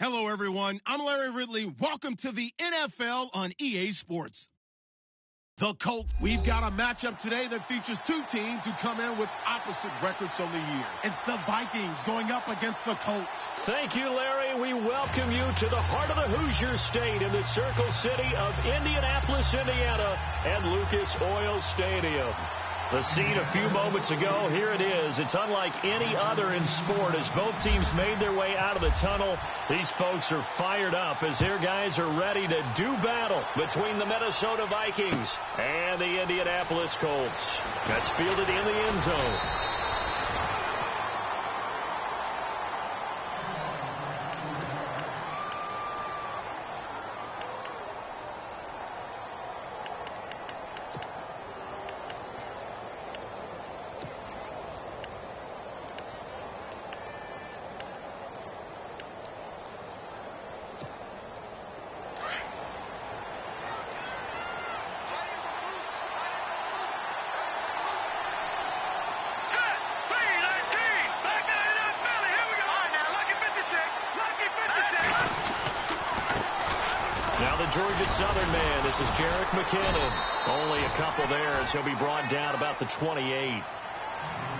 Hello, everyone. I'm Larry Ridley. Welcome to the NFL on EA Sports. The Colts, we've got a matchup today that features two teams who come in with opposite records on the year. It's the Vikings going up against the Colts. Thank you, Larry. We welcome you to the heart of the Hoosier State in the Circle City of Indianapolis, Indiana, and Lucas Oil Stadium. The scene a few moments ago, here it is. It's unlike any other in sport as both teams made their way out of the tunnel. These folks are fired up as their guys are ready to do battle between the Minnesota Vikings and the Indianapolis Colts. That's fielded in the end zone. Now the Georgia Southern man, this is Jerick McKinnon. Only a couple there as he'll be brought down about the 28.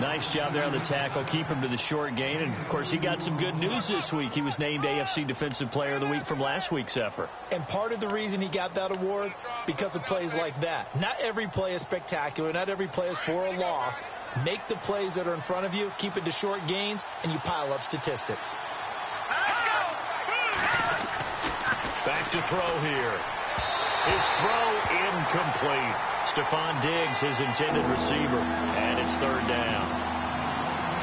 Nice job there on the tackle. Keep him to the short gain. And, of course, he got some good news this week. He was named AFC Defensive Player of the Week from last week's effort. And part of the reason he got that award, because of plays like that. Not every play is spectacular. Not every play is for a loss. Make the plays that are in front of you, keep it to short gains, and you pile up statistics. Back to throw here. His throw incomplete. Stephon Diggs, his intended receiver, and it's third down.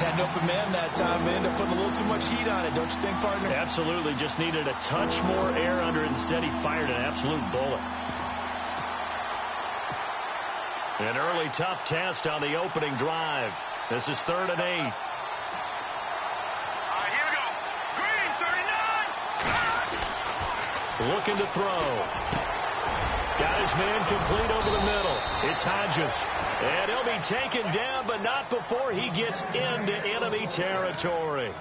Had an open man that time. They ended up putting a little too much heat on it, don't you think, partner? Absolutely. Just needed a touch more air under it. Instead, he fired an absolute bullet. An early tough test on the opening drive. This is 3rd and 8. Looking to throw. Got his man complete over the middle. It's Hodges. And he'll be taken down, but not before he gets into enemy territory.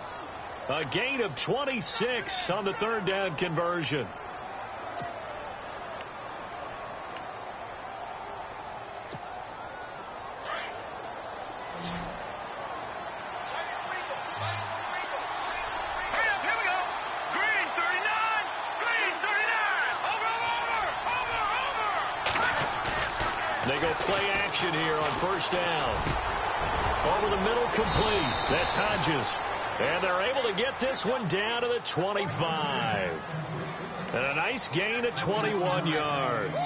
A gain of 26 on the 3rd down conversion. They go play action here on 1st down. Over the middle, complete. That's Hodges. And they're able to get this one down to the 25. And a nice gain of 21 yards.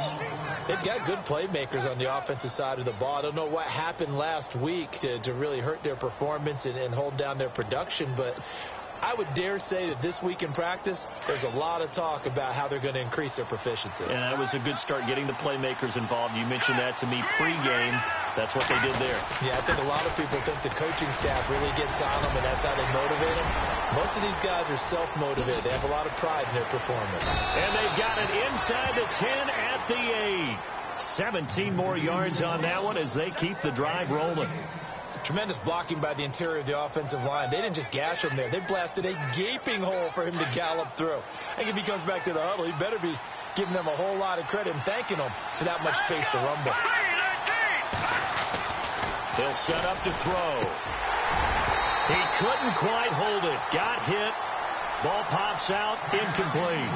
They've got good playmakers on the offensive side of the ball. I don't know what happened last week to really hurt their performance and hold down their production, but I would dare say that this week in practice, there's a lot of talk about how they're going to increase their proficiency. And that was a good start getting the playmakers involved. You mentioned that to me pregame. That's what they did there. Yeah, I think a lot of people think the coaching staff really gets on them, and that's how they motivate them. Most of these guys are self-motivated. They have a lot of pride in their performance. And they've got it inside the 10 at the 8. 17 more yards on that one as they keep the drive rolling. Tremendous blocking by the interior of the offensive line. They didn't just gash him there. They blasted a gaping hole for him to gallop through. I think if he comes back to the huddle, he better be giving them a whole lot of credit and thanking them for that much space to rumble. They'll set up to throw. He couldn't quite hold it. Got hit. Ball pops out. Incomplete.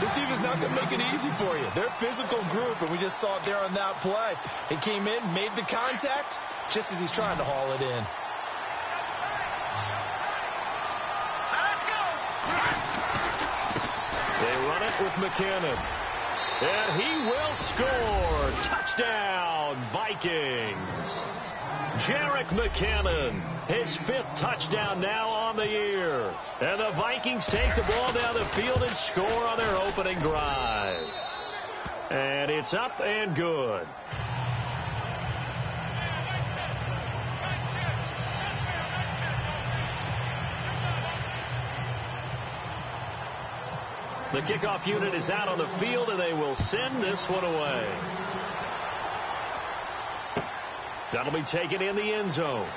This team is not going to make it easy for you. They're a physical group, and we just saw it there on that play. He came in, made the contact, just as he's trying to haul it in. They run it with McKinnon. And he will score. Touchdown, Vikings. Jerick McKinnon, his 5th touchdown now on the year. And the Vikings take the ball down the field and score on their opening drive. And it's up and good. The kickoff unit is out on the field, and they will send this one away. That'll be taken in the end zone.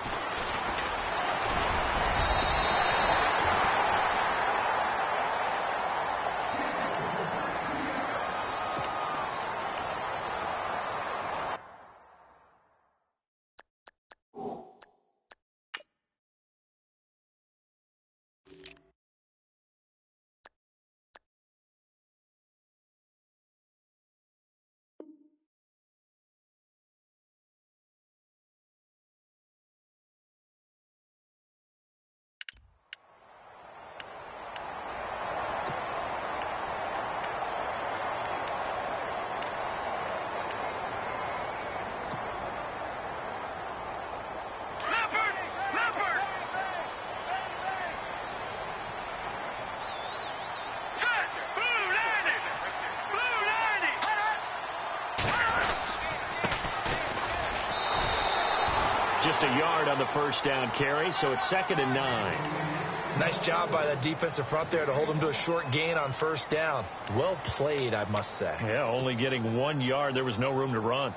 Just a yard on the first down carry, so it's 2nd and 9. Nice job by that defensive front there to hold them to a short gain on first down. Well played, I must say. Yeah, only getting 1 yard. There was no room to run.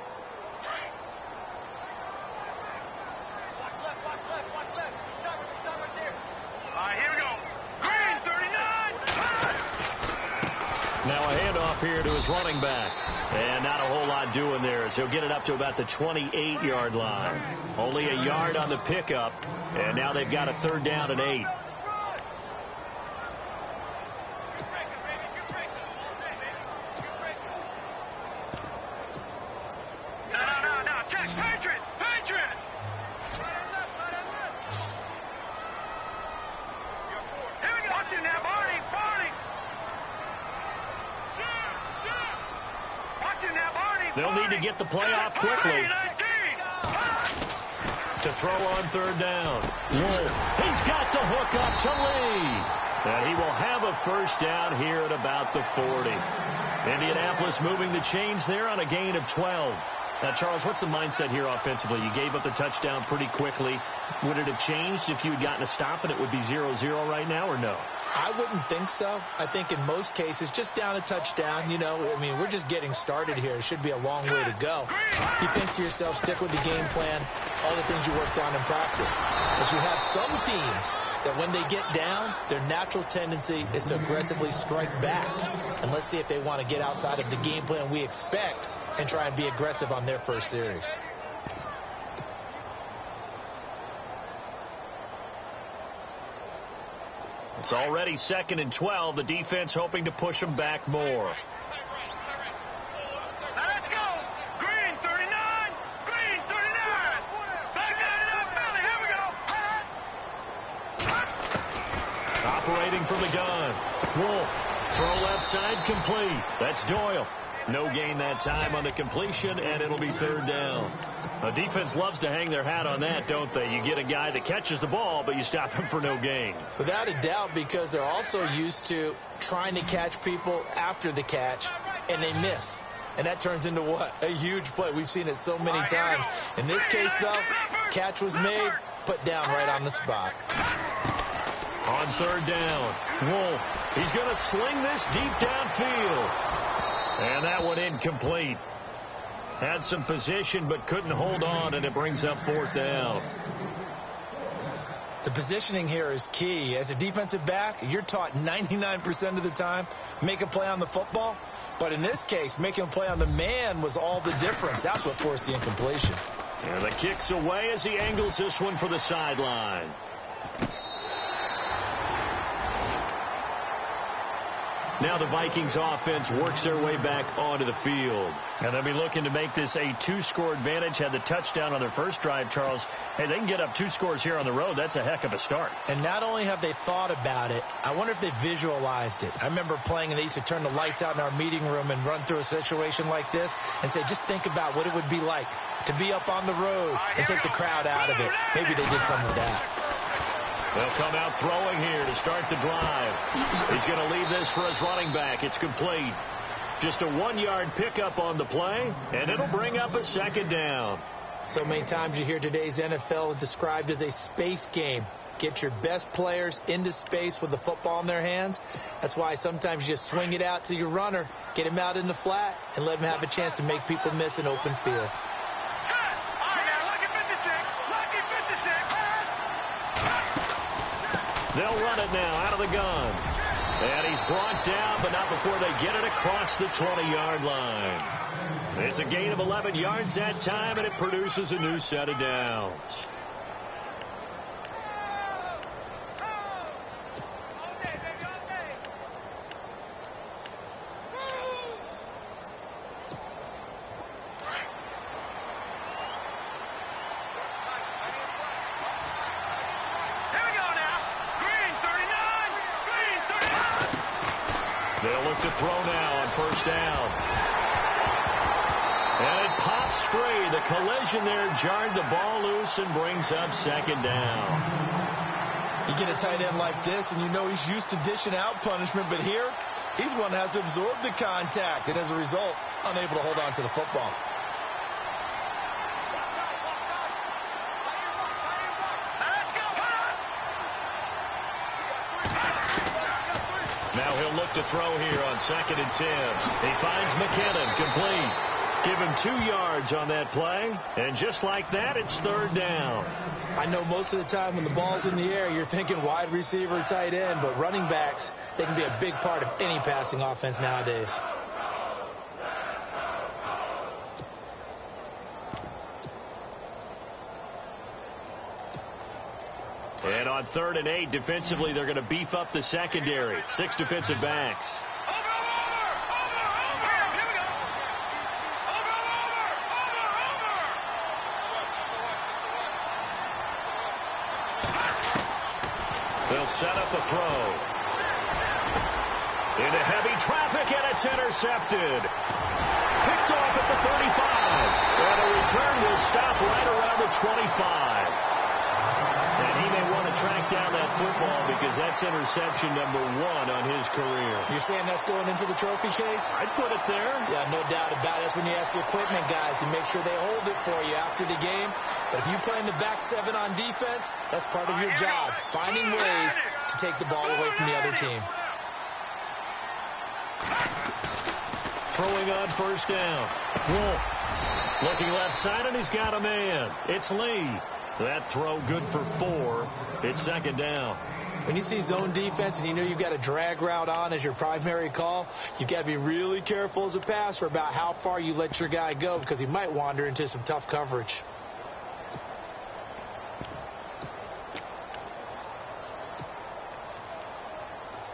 Now a handoff here to his running back. And not a whole lot doing there as he'll get it up to about the 28-yard line. Only a yard on the pickup. And now they've got a 3rd down and 8. They'll need to get the play off quickly. To throw on 3rd down. Wolf, he's got the hook up to Lee. And he will have a first down here at about the 40. Indianapolis moving the chains there on a gain of 12. Now, Charles, what's the mindset here offensively? You gave up the touchdown pretty quickly. Would it have changed if you had gotten a stop and it would be 0-0 right now, or no? I wouldn't think so. I think in most cases, just down a touchdown, you know, I mean, we're just getting started here. It should be a long way to go. You think to yourself, stick with the game plan, all the things you worked on in practice. But you have some teams that when they get down, their natural tendency is to aggressively strike back. And let's see if they want to get outside of the game plan we expect and try and be aggressive on their first series. It's already 2nd and 12. The defense hoping to push them back more. Now let's go. Green 39. Green 39. Back out of belly. Here we go. Operating from the gun. Wolf, throw left side, complete. That's Doyle. No gain that time on the completion, and it'll be 3rd down. The defense loves to hang their hat on that, don't they? You get a guy that catches the ball, but you stop him for no gain. Without a doubt, because they're also used to trying to catch people after the catch, and they miss. And that turns into what? A huge play. We've seen it so many times. In this case, though, catch was made, put down right on the spot. On 3rd down, Wolf, he's going to sling this deep downfield. And that one incomplete. Had some position but couldn't hold on, and it brings up 4th down. The positioning here is key. As a defensive back, you're taught 99% of the time, make a play on the football. But in this case, making a play on the man was all the difference. That's what forced the incompletion. And the kick's away as he angles this one for the sideline. Now the Vikings offense works their way back onto the field. And they'll be looking to make this a 2-score advantage. Had the touchdown on their first drive, Charles. Hey, they can get up 2 scores here on the road. That's a heck of a start. And not only have they thought about it, I wonder if they visualized it. I remember playing, and they used to turn the lights out in our meeting room and run through a situation like this and say, just think about what it would be like to be up on the road and take the crowd out of it. Maybe they did some of that. They'll come out throwing here to start the drive. He's going to leave this for his running back. It's complete. Just a 1-yard pickup on the play, and it'll bring up a 2nd down. So many times you hear today's NFL described as a space game. Get your best players into space with the football in their hands. That's why sometimes you swing it out to your runner, get him out in the flat, and let him have a chance to make people miss an open field. They'll run it now out of the gun. And he's brought down, but not before they get it across the 20-yard line. It's a gain of 11 yards that time, and it produces a new set of downs. They'll look to throw now on first down. And it pops free. The collision there jarred the ball loose and brings up 2nd down. You get a tight end like this, and you know he's used to dishing out punishment, but here, he's one that has to absorb the contact, and as a result, unable to hold on to the football. look to throw here on 2nd and 10. He finds McKinnon, complete. Give him 2 yards on that play. And just like that, it's 3rd down. I know most of the time when the ball's in the air, you're thinking wide receiver, tight end, but running backs, they can be a big part of any passing offense nowadays. And on 3rd and 8, defensively, they're going to beef up the secondary. 6 defensive backs. They'll set up a throw. Into heavy traffic, and it's intercepted. Picked off at the 35. And a return will stop right around the 25. And he may want to track down that football because that's interception number 1 on his career. You're saying that's going into the trophy case? I'd put it there. Yeah, no doubt about it. That's when you ask the equipment guys to make sure they hold it for you after the game. But if you play in the back 7 on defense, that's part of your job, finding ways to take the ball away from the other team. Throwing on 1st down. Wolf looking left side, and he's got a man. It's Lee. That throw good for 4. It's 2nd down. When you see zone defense and you know you've got a drag route on as your primary call, you've got to be really careful as a passer about how far you let your guy go because he might wander into some tough coverage.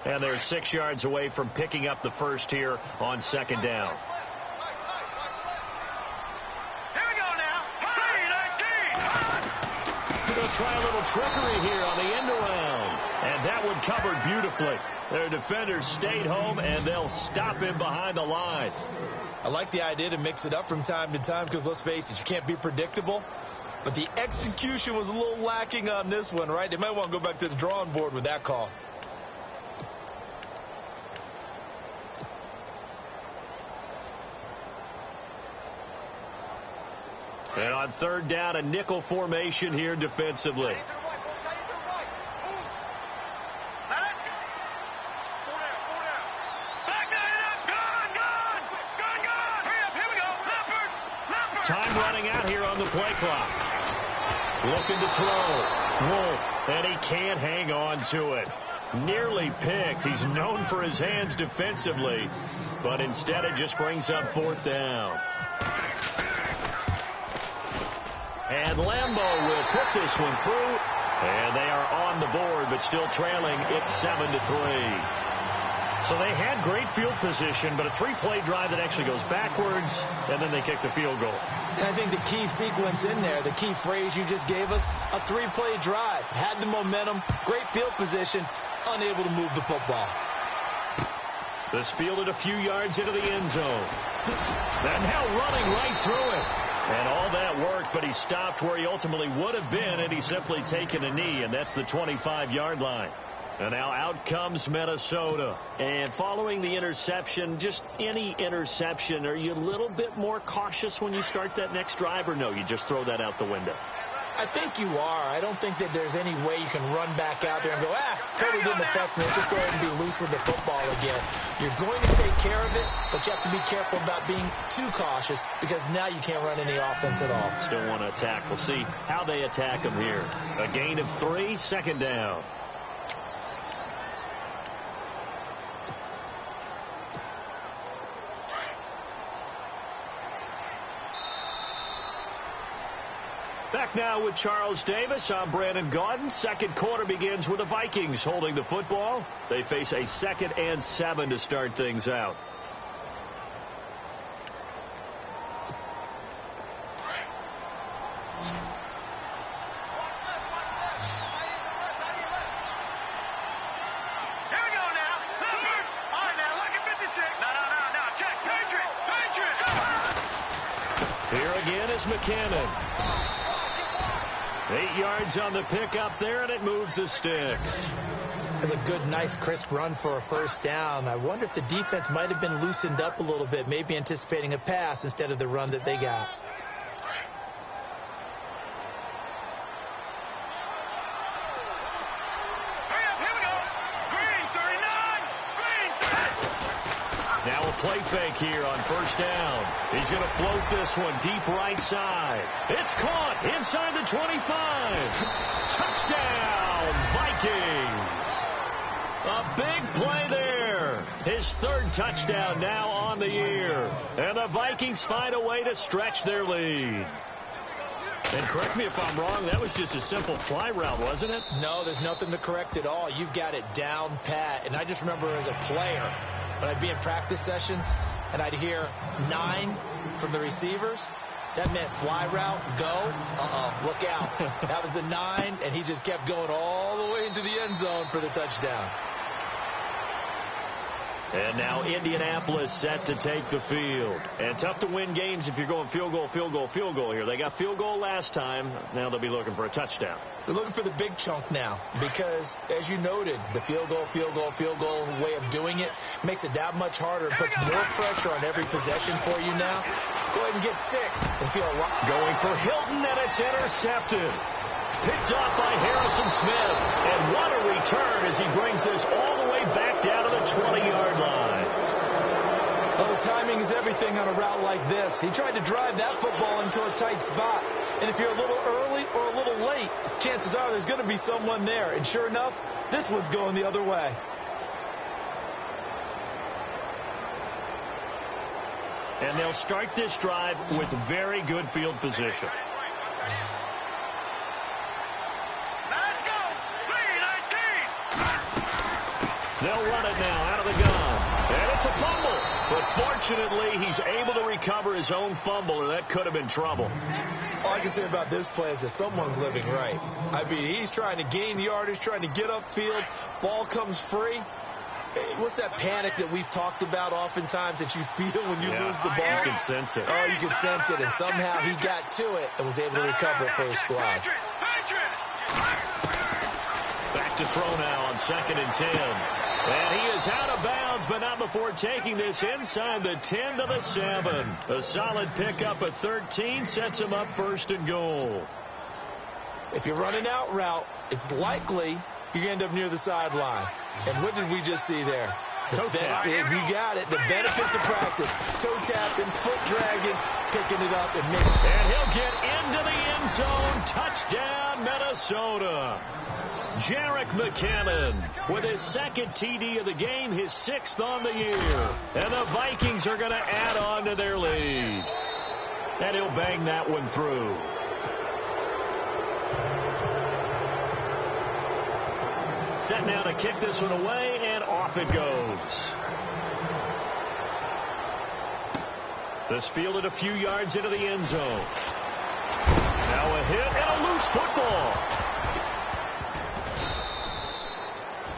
And they're 6 yards away from picking up the first here on 2nd down. They'll try a little trickery here on the end around. And that one covered beautifully. Their defenders stayed home, and they'll stop him behind the line. I like the idea to mix it up from time to time because, let's face it, you can't be predictable. But the execution was a little lacking on this one, right? They might want to go back to the drawing board with that call. And on 3rd down, a nickel formation here defensively. Time running out here on the play clock. Looking to throw. Wolf, and he can't hang on to it. Nearly picked. He's known for his hands defensively, but instead it just brings up 4th down. And Lambeau will put this one through, and they are on the board, but still trailing. It's 7-3. So they had great field position, but a 3-play drive that actually goes backwards, and then they kick the field goal. And I think the key sequence in there, the key phrase you just gave us, a 3-play drive. Had the momentum, great field position, unable to move the football. This fielded a few yards into the end zone. And now running right through it. And all that worked, but he stopped where he ultimately would have been, and he's simply taken a knee, and that's the 25-yard line. And now out comes Minnesota. And following the interception, just any interception, are you a little bit more cautious when you start that next drive, or no, you just throw that out the window? I think you are. I don't think that there's any way you can run back out there and go, totally didn't affect me. Just go ahead and be loose with the football again. You're going to take care of it, but you have to be careful about being too cautious because now you can't run any offense at all. Still want to attack. We'll see how they attack him here. A gain of 3, 2nd down. Back now with Charles Davis. I'm Brandon Gaudin. Second quarter begins with the Vikings holding the football. They face a 2nd and 7 to start things out. Here we go now. Numbers. All right, now, look at 56. No. Check. Patriots. Here again is McKinnon. 8 yards on the pickup there, and it moves the sticks. That's a good, nice, crisp run for a 1st down. I wonder if the defense might have been loosened up a little bit, maybe anticipating a pass instead of the run that they got. Hurry up, here we go. Green 39. Green 39. play fake here on first down. He's going to float this one deep right side. It's caught inside the 25. Touchdown, Vikings. A big play there. His third touchdown now on the year. And the Vikings find a way to stretch their lead. And correct me if I'm wrong, that was just a simple fly route, wasn't it? No, there's nothing to correct at all. You've got it down pat. And I just remember as a player, when I'd be in practice sessions and I'd hear 9 from the receivers, that meant fly route, go, look out. That was the 9, and he just kept going all the way into the end zone for the touchdown. And now Indianapolis set to take the field. And tough to win games if you're going field goal, field goal, field goal here. They got field goal last time. Now they'll be looking for a touchdown. They're looking for the big chunk now because, as you noted, the field goal way of doing it makes it that much harder. It puts more pressure on every possession for you now. Go ahead and get 6 and feel a lot. Going for Hilton, and it's intercepted. Picked off by Harrison Smith. And what a return as he brings this all the way back down to the 20-yard line. Well, the timing is everything on a route like this. He tried to drive that football into a tight spot. And if you're a little early or a little late, chances are there's going to be someone there. And sure enough, this one's going the other way. And they'll start this drive with very good field position. Let's go. 3-19. They'll run it now out of the gun. And it's a fumble. But fortunately, he's able to recover his own fumble, or that could have been trouble. All I can say about this play is that someone's living right. I mean, he's trying to gain yardage, trying to get upfield. Ball comes free. What's that panic that we've talked about oftentimes that you feel when you lose the ball? You can sense it. Oh, you can sense it. And somehow he got to it and was able to recover it for his squad. Back to throw now on 2nd and 10. And he is out of bounds, but not before taking this inside the 10 to the 7. A solid pickup of 13 sets him up 1st and goal. If you're running out route, it's likely you're going to end up near the sideline. And what did we just see there? Toe tap. You got it. The benefits of practice. Toe tapping, foot dragging, picking it up, and making it. And he'll get into the end zone. Touchdown, Minnesota. Jerick McKinnon with his 2nd TD of the game, his 6th on the year. And the Vikings are going to add on to their lead. And he'll bang that one through. Set now to kick this one away, and off it goes. This fielded a few yards into the end zone. Now a hit and a loose football.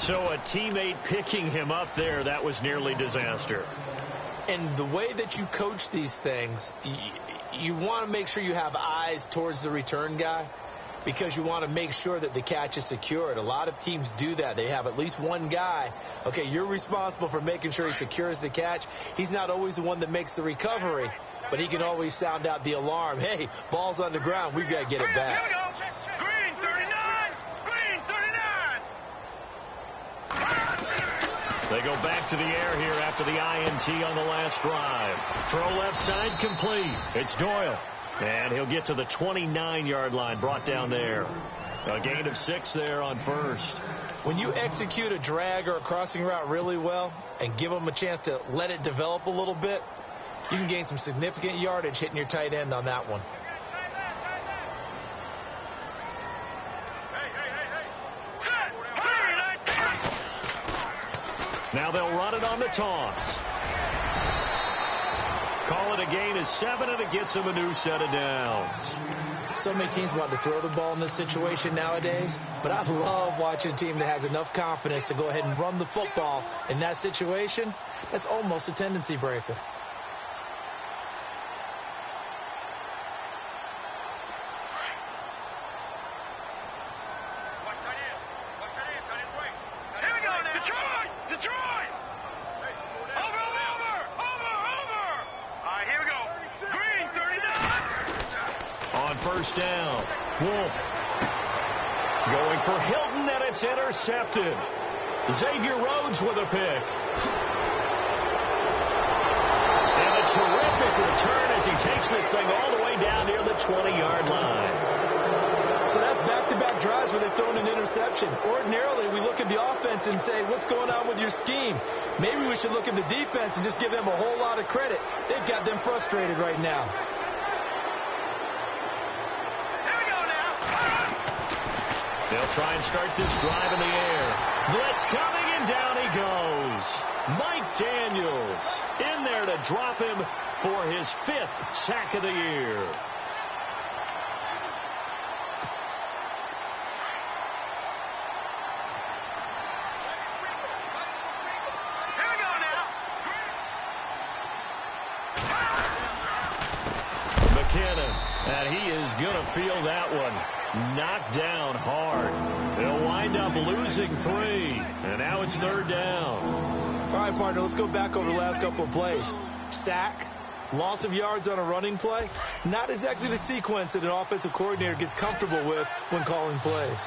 So a teammate picking him up there, that was nearly disaster. And the way that you coach these things, you want to make sure you have eyes towards the return guy because you want to make sure that the catch is secured. A lot of teams do that. They have at least one guy. Okay, you're responsible for making sure he secures the catch. He's not always the one that makes the recovery, but he can always sound out the alarm. Hey, ball's on the ground. We've got to get it back. Green 39. Green 39. They go back to the air here after the INT on the last drive. Throw left side complete. It's Doyle. And he'll get to the 29-yard line, brought down there. A gain of 6 there on 1st. When you execute a drag or a crossing route really well and give them a chance to let it develop a little bit, you can gain some significant yardage hitting your tight end on that one. Now they'll run it on the toss. Call it a gain of 7, and it gets him a new set of downs. So many teams want to throw the ball in this situation nowadays, but I love watching a team that has enough confidence to go ahead and run the football in that situation. That's almost a tendency breaker. First down. Wolf going for Hilton, and it's intercepted. Xavier Rhodes with a pick. for a turn as he takes this thing all the way down near the 20-yard line. So that's back-to-back drives where they've thrown an interception. Ordinarily, we look at the offense and say, what's going on with your scheme? Maybe we should look at the defense and just give them a whole lot of credit. They've got them frustrated right now. Here we go now. They'll try and start this drive in the air. Blitz coming, and down he goes. Mike Daniels in there to drop him for his 5th sack of the year. And he is going to feel that one knocked down hard. They'll wind up losing 3. And now it's 3rd down. All right, partner, let's go back over the last couple of plays. Sack, loss of yards on a running play. Not exactly the sequence that an offensive coordinator gets comfortable with when calling plays.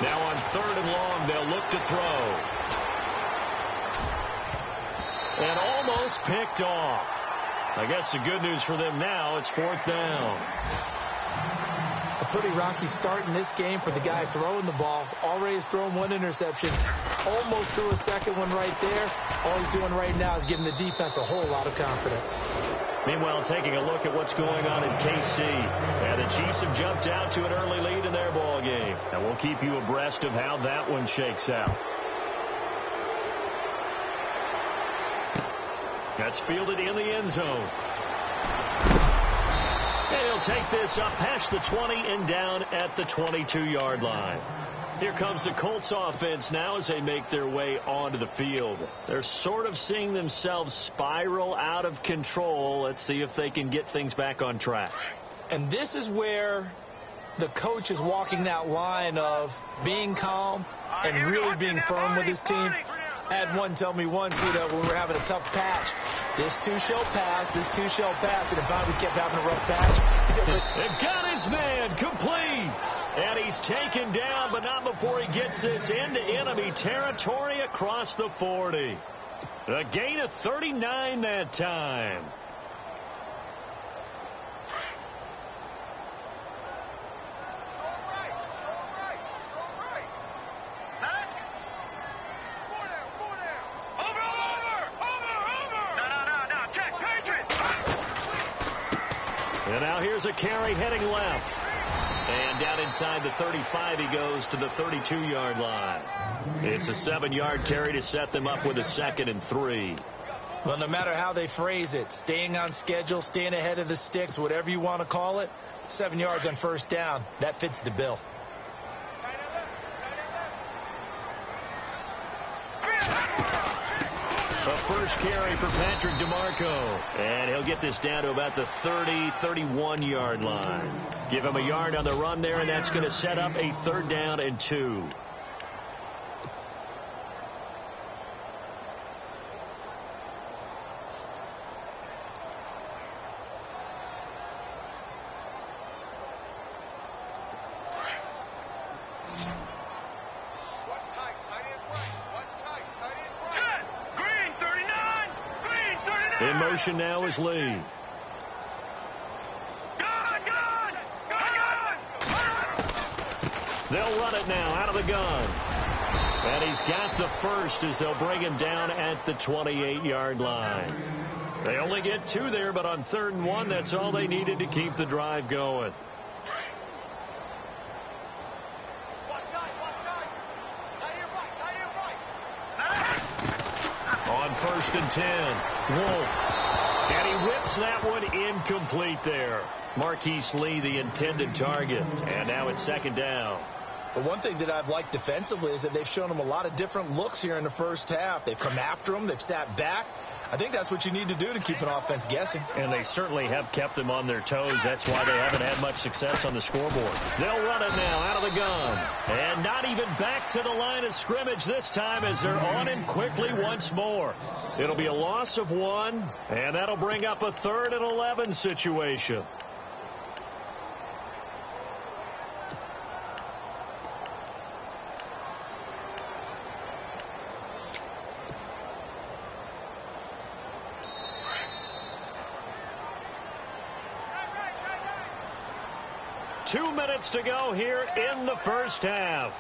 Now on 3rd and long, they'll look to throw. And almost picked off. I guess the good news for them now, it's 4th down. A pretty rocky start in this game for the guy throwing the ball. Already has thrown 1 interception. Almost threw a second one right there. All he's doing right now is giving the defense a whole lot of confidence. Meanwhile, taking a look at what's going on in KC. And the Chiefs have jumped out to an early lead in their ball game. And we'll keep you abreast of how that one shakes out. That's fielded in the end zone. And he'll take this up past the 20 and down at the 22-yard line. Here comes the Colts offense now as they make their way onto the field. They're sort of seeing themselves spiral out of control. Let's see if they can get things back on track. And this is where the coach is walking that line of being calm and really being firm with his team. I had one tell me once, when we were having a tough patch, this too shall pass, this too shall pass, and if we kept having a rough patch. They've got his man complete, and he's taken down, but not before he gets this into enemy territory across the 40. A gain of 39 that time. And now here's a carry heading left. And down inside the 35 he goes to the 32-yard line. It's a 7-yard carry to set them up with a 2nd and 3. Well, no matter how they phrase it, staying on schedule, staying ahead of the sticks, whatever you want to call it, 7 yards on 1st down, that fits the bill. A first carry for Patrick DeMarco. And he'll get this down to about the 30, 31-yard line. Give him a yard on the run there, and that's going to set up a 3rd down and 2. In motion now is Lee. They'll run it now out of the gun. And he's got the first as they'll bring him down at the 28-yard line. They only get 2 there, but on 3rd and 1, that's all they needed to keep the drive going. On 1st and 10, Wolf. And he whips that one incomplete there. Marquise Lee, the intended target. And now it's 2nd down. But one thing that I've liked defensively is that they've shown him a lot of different looks here in the first half. They've come after him. They've sat back. I think that's what you need to do to keep an offense guessing. And they certainly have kept them on their toes. That's why they haven't had much success on the scoreboard. They'll run it now out of the gun. And not even back to the line of scrimmage this time as they're on him quickly once more. It'll be a loss of 1, and that'll bring up a 3rd and 11 situation. 2 minutes to go here in the first half.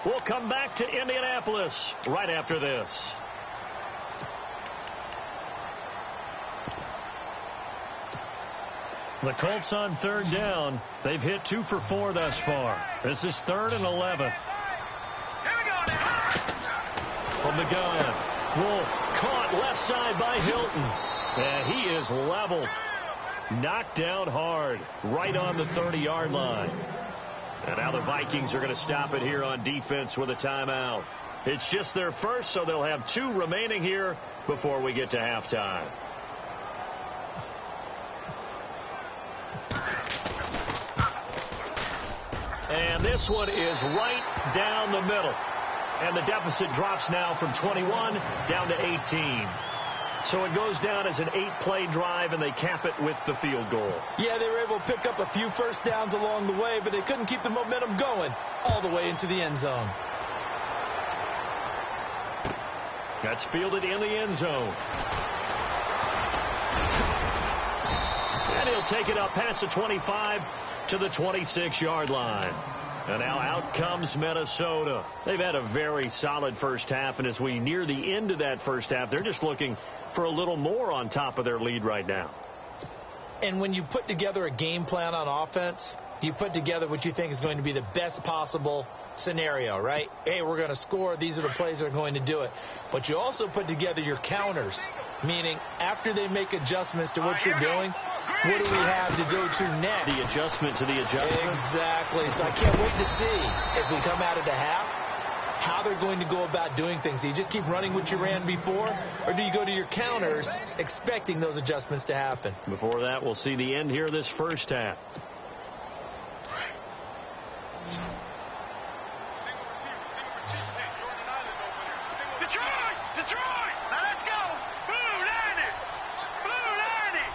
We'll come back to Indianapolis right after this. The Colts on third down. They've hit 2 for 4 thus far. This is 3rd and 11. From the gun. Wolf caught left side by Hilton. And he is leveled. Knocked down hard. Right on the 30-yard line. And now the Vikings are going to stop it here on defense with a timeout. It's just their first, so they'll have 2 remaining here before we get to halftime. And this one is right down the middle. And the deficit drops now from 21 down to 18. So it goes down as an 8-play drive, and they cap it with the field goal. Yeah, they were able to pick up a few first downs along the way, but they couldn't keep the momentum going all the way into the end zone. That's fielded in the end zone. And he'll take it up past the 25 to the 26-yard line. And now out comes Minnesota. They've had a very solid first half, and as we near the end of that first half, they're just looking for a little more on top of their lead right now. And when you put together a game plan on offense, you put together what you think is going to be the best possible scenario, right? Hey, we're going to score. These are the plays that are going to do it. But you also put together your counters, meaning after they make adjustments to what you're doing, what do we have to go to next? The adjustment to the adjustment. Exactly. So I can't wait to see if we come out of the half, how they're going to go about doing things. Do you just keep running what you ran before, or do you go to your counters expecting those adjustments to happen? Before that, we'll see the end here of this first half. Detroit! Now let's go! Blue Lightning! Blue Lightning!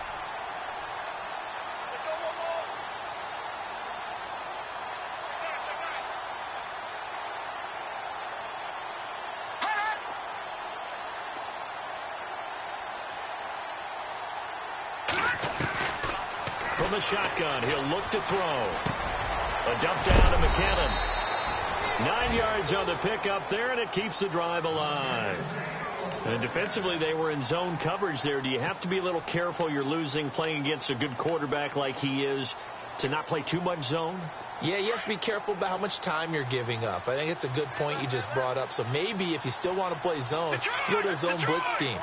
Let's go one more. From the shotgun, he'll look to throw. A dump down to McKinnon. 9 yards on the pickup there, and it keeps the drive alive. And defensively, they were in zone coverage there. Do you have to be a little careful? You're losing, playing against a good quarterback like he is, to not play too much zone? Yeah, you have to be careful about how much time you're giving up. I think it's a good point you just brought up. So maybe if you still want to play zone, you go to a zone blitz scheme.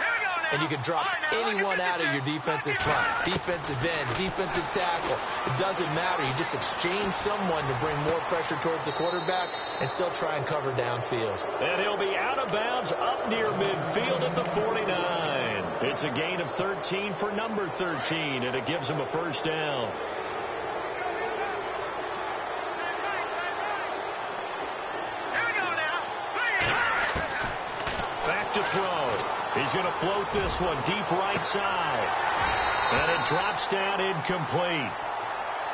And you can drop anyone out of your defensive front, defensive end, defensive tackle. It doesn't matter. You just exchange someone to bring more pressure towards the quarterback and still try and cover downfield. And he'll be out of bounds up near midfield at the 49. It's a gain of 13 for number 13, and it gives him a first down. Back to throw. He's going to float this one deep right side. And it drops down incomplete.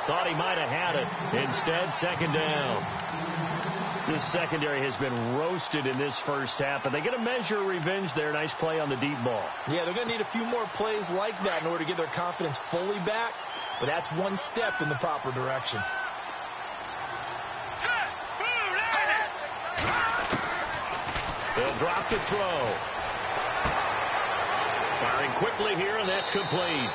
Thought he might have had it. Instead, second down. This secondary has been roasted in this first half, but they get a measure of revenge there. Nice play on the deep ball. Yeah, they're going to need a few more plays like that in order to get their confidence fully back, but that's one step in the proper direction. They'll drop the throw. Firing quickly here, and that's complete.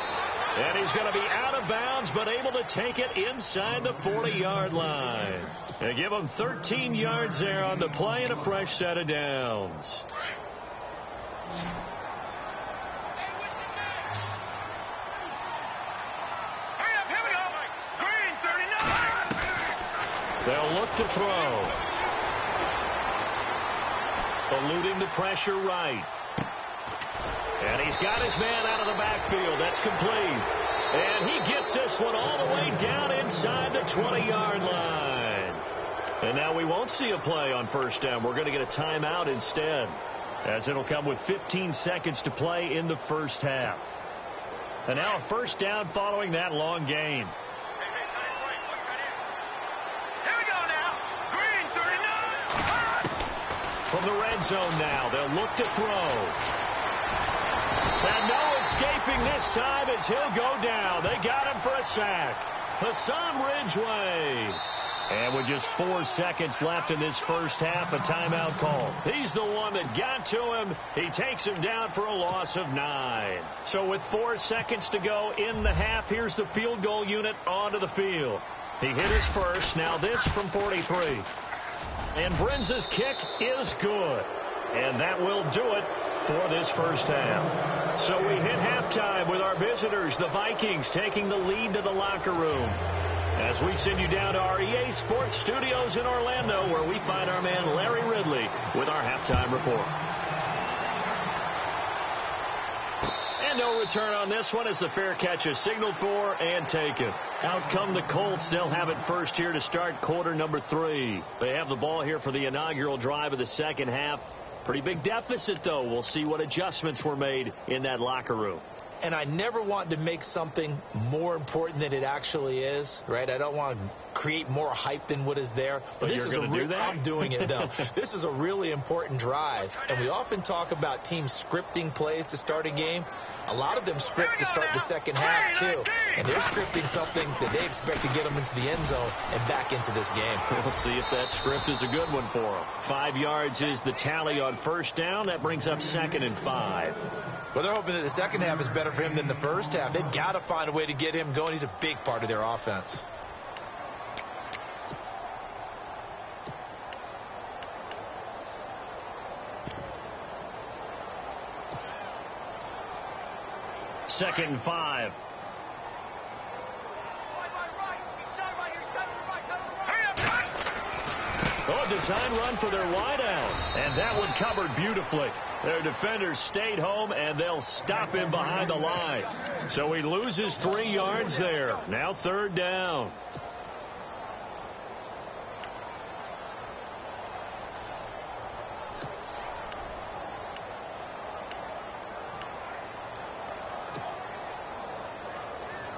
And he's going to be out of bounds, but able to take it inside the 40-yard line. They give him 13 yards there on the play and a fresh set of downs. Here we go. Green 39. They'll look to throw. Eluding the pressure right. And he's got his man out of the backfield. That's complete. And he gets this one all the way down inside the 20-yard line. And now we won't see a play on first down. We're going to get a timeout instead, as it'll come with 15 seconds to play in the first half. And now a first down following that long gain. Here we go now. Green 39. From the red zone now, they'll look to throw. And no escaping this time as he'll go down. They got him for a sack. Hassan Ridgeway. And with just 4 seconds left in this first half, a timeout call. He's the one that got to him. He takes him down for a loss of 9. So with 4 seconds to go in the half, here's the field goal unit onto the field. He hit his first. Now this from 43. And Brenza's kick is good. And that will do it for this first half. So we hit halftime with our visitors, the Vikings, taking the lead to the locker room. As we send you down to our EA Sports Studios in Orlando, where we find our man Larry Ridley with our halftime report. And no return on this one as the fair catch is signaled for and taken. Out come the Colts. They'll have it first here to start quarter number 3. They have the ball here for the inaugural drive of the second half. Pretty big deficit, though. We'll see what adjustments were made in that locker room. And I never want to make something more important than it actually is, right? I don't want to create more hype than what is there. But this is I'm doing it, though. This is a really important drive. And we often talk about teams scripting plays to start a game. A lot of them script to start the second half, too. And they're scripting something that they expect to get them into the end zone and back into this game. We'll see if that script is a good one for them. 5 yards is the tally on first down. That brings up 2nd and 5. Well, they're hoping that the second half is better for him than the first half. They've got to find a way to get him going. He's a big part of their offense. Second and 5. Oh, design run for their wideout. And that one covered beautifully. Their defenders stayed home, and they'll stop him behind the line. So he loses 3 yards there. Now 3rd down.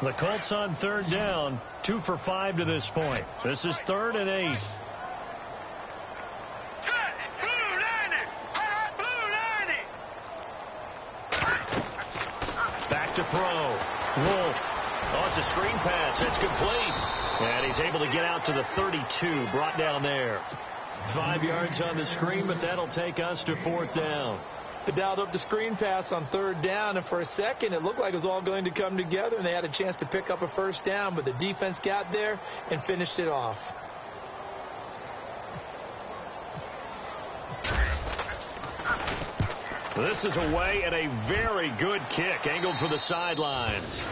The Colts on 3rd down, 2 for 5 to this point. This is 3rd and 8. Back to throw. Wolf. Oh, it's a screen pass. It's complete. And he's able to get out to the 32, brought down there. 5 yards on the screen, but that'll take us to 4th down. They dialed up the screen pass on 3rd down, and for a second it looked like it was all going to come together, and they had a chance to pick up a first down, but the defense got there and finished it off. This is away and a very good kick, angled for the sidelines.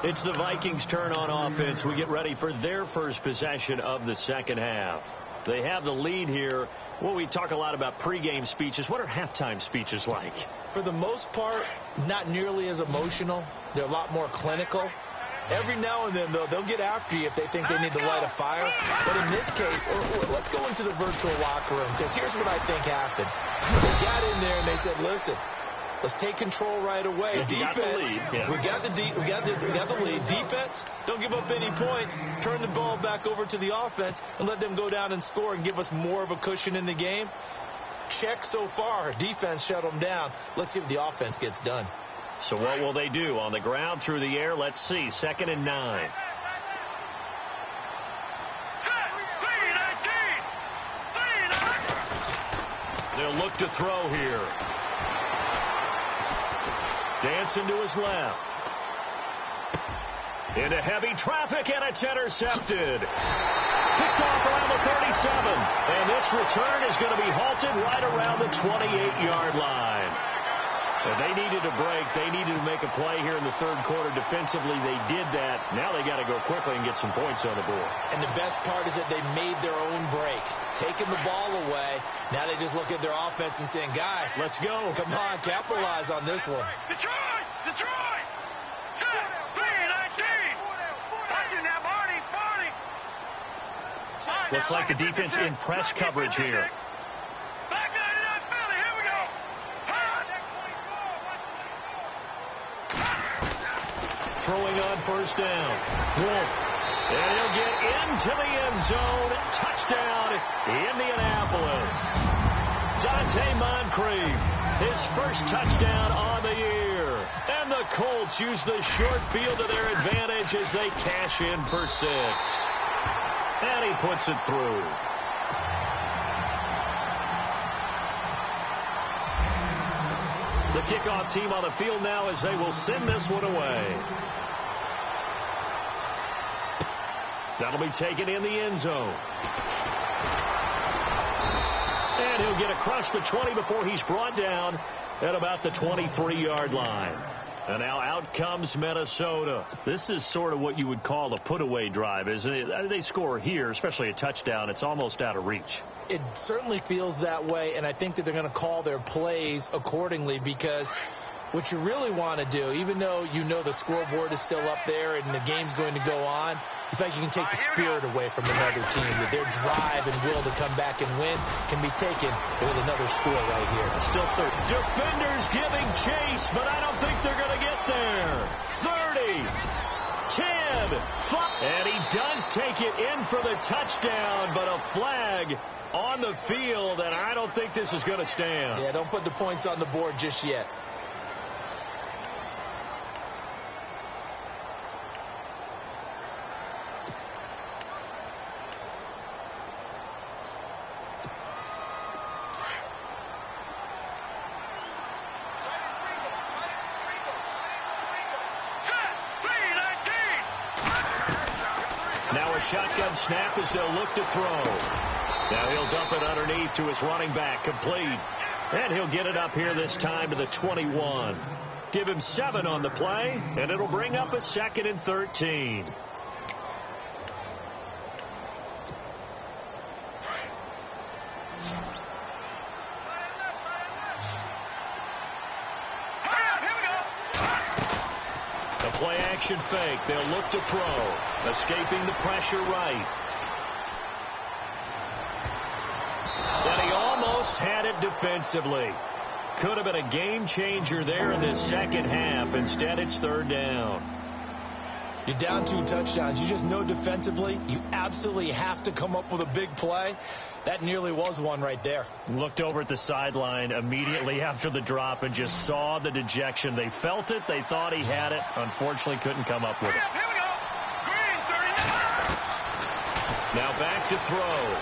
It's the Vikings' turn on offense. We get ready for their first possession of the second half. They have the lead here. Well, we talk a lot about pregame speeches. What are halftime speeches like? For the most part, not nearly as emotional. They're a lot more clinical. Every now and then, though, they'll get after you if they think they need to light a fire. But in this case, let's go into the virtual locker room, because here's what I think happened. They got in there and they said, listen, let's take control right away. Defense, we got the lead. Defense, don't give up any points. Turn the ball back over to the offense and let them go down and score and give us more of a cushion in the game. Check so far. Defense shut them down. Let's see what the offense gets done. So what will they do? On the ground, through the air, let's see. 2nd and 9. They'll look to throw here. Dancing to his left. Into heavy traffic, and it's intercepted. Picked off around the 37. And this return is going to be halted right around the 28-yard line. If they needed a break, they needed to make a play here in the 3rd quarter. Defensively, they did that. Now they got to go quickly and get some points on the board. And the best part is that they made their own break. Taking the ball away. Now they just look at their offense and saying, guys, let's go. Come on, capitalize on this one. Detroit! Detroit! 3-19! Touching that Barney! Looks like the defense in press coverage here. Back 99 Philly, here we go! Throwing on first down. Wolf. And he'll get into the end zone. Touchdown, Indianapolis. Dante Moncrief. his first touchdown on the year. And the Colts use the short field to their advantage as they cash in for 6. And he puts it through. The kickoff team on the field now as they will send this one away. That'll be taken in the end zone. And he'll get across the 20 before he's brought down at about the 23-yard line. And now out comes Minnesota. This is sort of what you would call a put-away drive, isn't it? They score here, especially a touchdown. It's almost out of reach. It certainly feels that way, and I think that they're going to call their plays accordingly, because what you really want to do, even though you know the scoreboard is still up there and the game's going to go on, you think you can take the spirit away from another team, that their drive and will to come back and win can be taken with another score right here. Still third. Defenders giving chase, but I don't think they're going to get there. 30, 10, 5. And he does take it in for the touchdown, but a flag on the field, and I don't think this is going to stand. Yeah, don't put the points on the board just yet. Shotgun snap as they'll look to throw. Now he'll dump it underneath to his running back, complete. And he'll get it up here this time to the 21. Give him 7 on the play, and it'll bring up a 2nd and 13. Play action fake. They'll look to throw. Escaping the pressure right. And he almost had it defensively. Could have been a game changer there in this second half. Instead, it's 3rd down. You're down 2 touchdowns. You just know defensively you absolutely have to come up with a big play. That nearly was one right there. Looked over at the sideline immediately after the drop and just saw the dejection. They felt it. They thought he had it. Unfortunately, couldn't come up with it. Here we go. Green 39. Now back to throw.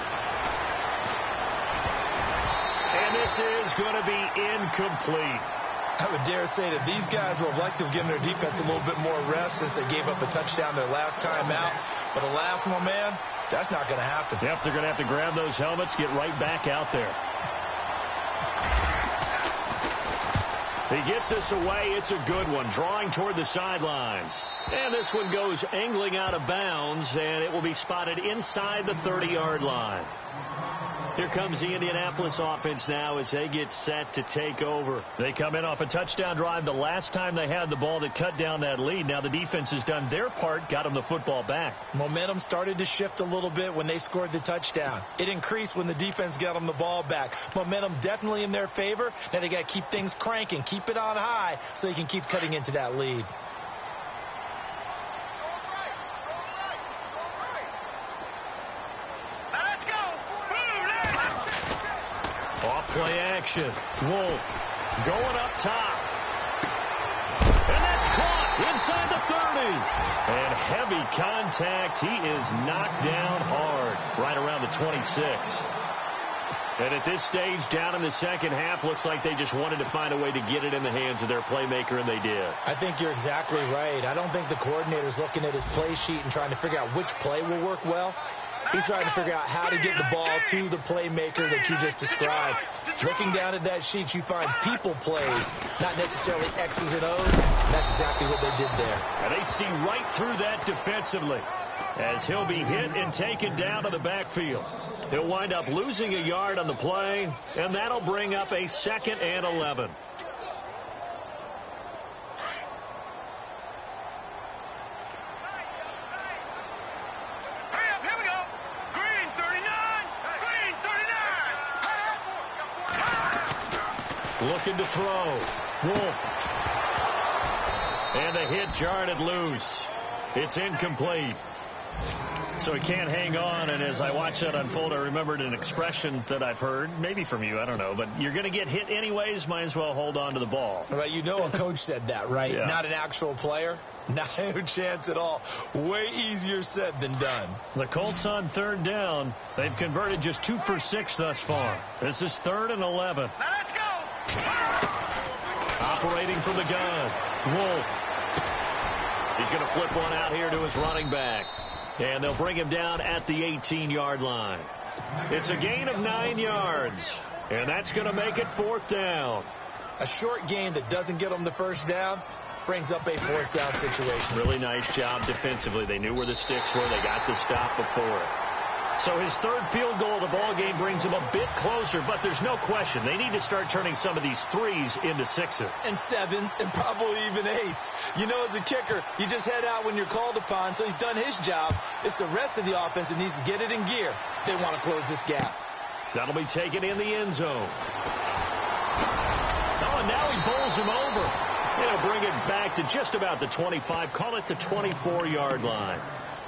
And this is going to be incomplete. I would dare say that these guys would have liked to have given their defense a little bit more rest since they gave up a touchdown their last time out. But alas, my man, that's not going to happen. Yep, they're going to have to grab those helmets, get right back out there. He gets this away. It's a good one, drawing toward the sidelines. And this one goes angling out of bounds, and it will be spotted inside the 30-yard line. Here comes the Indianapolis offense now as they get set to take over. They come in off a touchdown drive the last time they had the ball that cut down that lead. Now the defense has done their part, got them the football back. Momentum started to shift a little bit when they scored the touchdown. It increased when the defense got them the ball back. Momentum definitely in their favor. Now they got to keep things cranking, keep it on high so they can keep cutting into that lead. Play action. Wolf going up top. And that's caught inside the 30. And heavy contact. He is knocked down hard right around the 26. And at this stage, down in the second half, looks like they just wanted to find a way to get it in the hands of their playmaker, and they did. I think you're exactly right. I don't think the coordinator's looking at his play sheet and trying to figure out which play will work well. He's trying to figure out how to get the ball to the playmaker that you just described. Looking down at that sheet, you find people plays, not necessarily X's and O's. That's exactly what they did there. And they see right through that defensively as he'll be hit and taken down to the backfield. He'll wind up losing a yard on the play, and that'll bring up a 2nd and 11. Looking to throw. Wolf. And the hit jarred it loose. It's incomplete. So he can't hang on, and as I watch that unfold, I remembered an expression that I've heard, maybe from you, I don't know, but you're going to get hit anyways, might as well hold on to the ball. Right, you know a coach said that, right? Yeah. Not an actual player. Not a chance at all. Way easier said than done. The Colts on third down. They've converted just 2 for 6 thus far. This is 3rd and 11. Now let's go. Operating from the gun, Wolf. He's going to flip one out here to his running back. And they'll bring him down at the 18-yard line. It's a gain of 9 yards. And that's going to make it 4th down. A short gain that doesn't get them the first down brings up a 4th down situation. Really nice job defensively. They knew where the sticks were. They got the stop before it. So his 3rd field goal of the ball game brings him a bit closer, but there's no question. They need to start turning some of these 3s into 6s. And 7s and probably even 8s. You know, as a kicker, you just head out when you're called upon, so he's done his job. It's the rest of the offense that needs to get it in gear. They want to close this gap. That'll be taken in the end zone. Oh, and now he bowls him over. It'll bring it back to just about the 25. Call it the 24-yard line.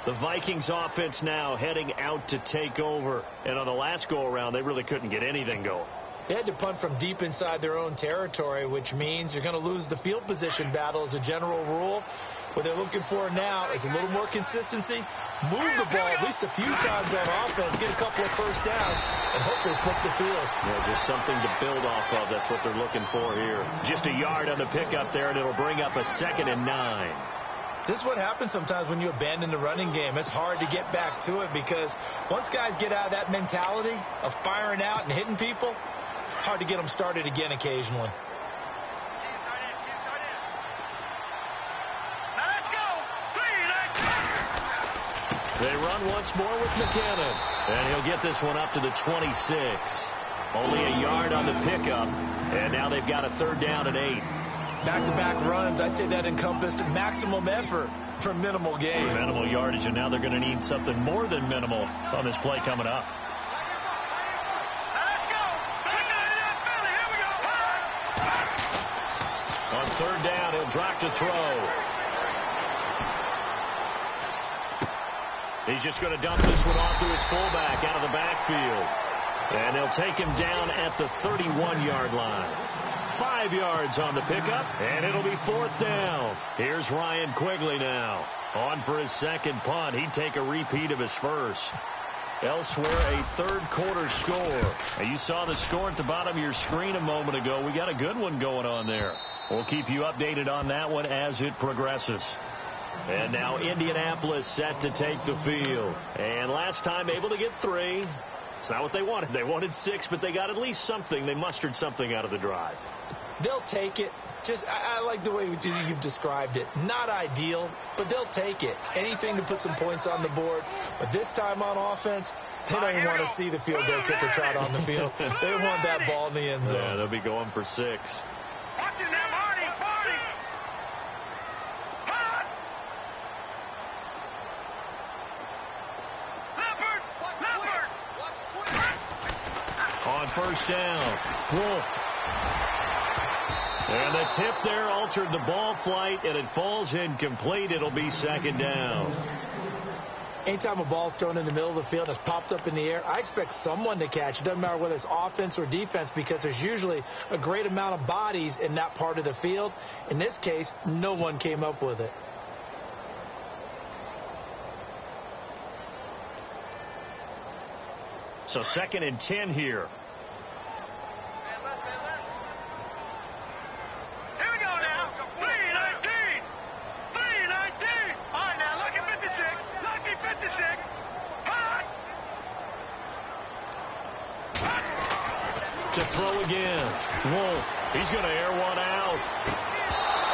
The Vikings offense now heading out to take over. And on the last go-around, they really couldn't get anything going. They had to punt from deep inside their own territory, which means you're going to lose the field position battle as a general rule. What they're looking for now is a little more consistency. Move the ball at least a few times on offense, get a couple of first downs, and hopefully flip the field. Yeah, just something to build off of. That's what they're looking for here. Just a yard on the pickup there, and it'll bring up a 2nd and 9. This is what happens sometimes when you abandon the running game. It's hard to get back to it because once guys get out of that mentality of firing out and hitting people, hard to get them started again occasionally. They run once more with McKinnon, and he'll get this one up to the 26. Only a yard on the pickup, and now they've got a 3rd down and 8. Back-to-back runs, I'd say that encompassed maximum effort for minimal gain. Minimal yardage, and now they're going to need something more than minimal on this play coming up. Let's go. Here we go. On 3rd down, he'll drop to throw. He's just going to dump this one off to his fullback out of the backfield. And they'll take him down at the 31-yard line. 5 yards on the pickup, and it'll be 4th down. Here's Ryan Quigley now. On for his 2nd punt. He'd take a repeat of his first. Elsewhere, a 3rd quarter score. Now, you saw the score at the bottom of your screen a moment ago. We got a good one going on there. We'll keep you updated on that one as it progresses. And now Indianapolis set to take the field. And last time able to get 3. It's not what they wanted. They wanted 6, but they got at least something. They mustered something out of the drive. They'll take it. Just, I like the way you've described it. Not ideal, but they'll take it. Anything to put some points on the board. But this time on offense, they don't even want to see the field goal kicker trot on the field. They want that ball in the end zone. Yeah, they'll be going for 6. Watch it now, Marty. On 1st down, Wolf. And the tip there altered the ball flight, and it falls incomplete. It'll be 2nd down. Anytime a ball's thrown in the middle of the field and it's popped up in the air, I expect someone to catch. It doesn't matter whether it's offense or defense because there's usually a great amount of bodies in that part of the field. In this case, no one came up with it. So 2nd and 10 here. Here we go now. 3:19. 3:19. All right, now lucky 56. Lucky 56. To throw again. Wolf. He's going to air one out.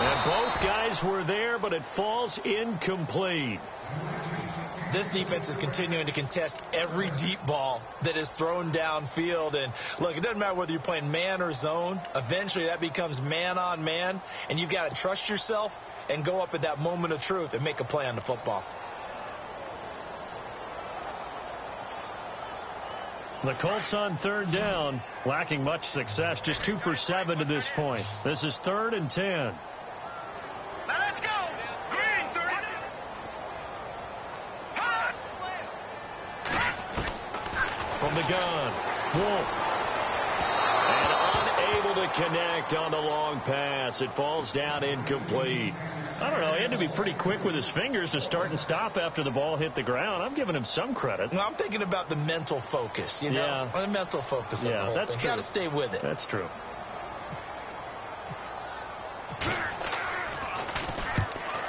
And both guys were there, but it falls incomplete. This defense is continuing to contest every deep ball that is thrown downfield. And, look, it doesn't matter whether you're playing man or zone. Eventually that becomes man on man, and you've got to trust yourself and go up at that moment of truth and make a play on the football. The Colts on 3rd down, lacking much success, just 2 for 7 to this point. This is 3rd and 10. Now let's go. Green 30. from the gun. Wolf. And unable to connect on the long pass. It falls down incomplete. I don't know. He had to be pretty quick with his fingers to start and stop after the ball hit the ground. I'm giving him some credit. Well, I'm thinking about the mental focus, you know? Yeah. The mental focus of the whole that's thing. true. Got to stay with it. That's true.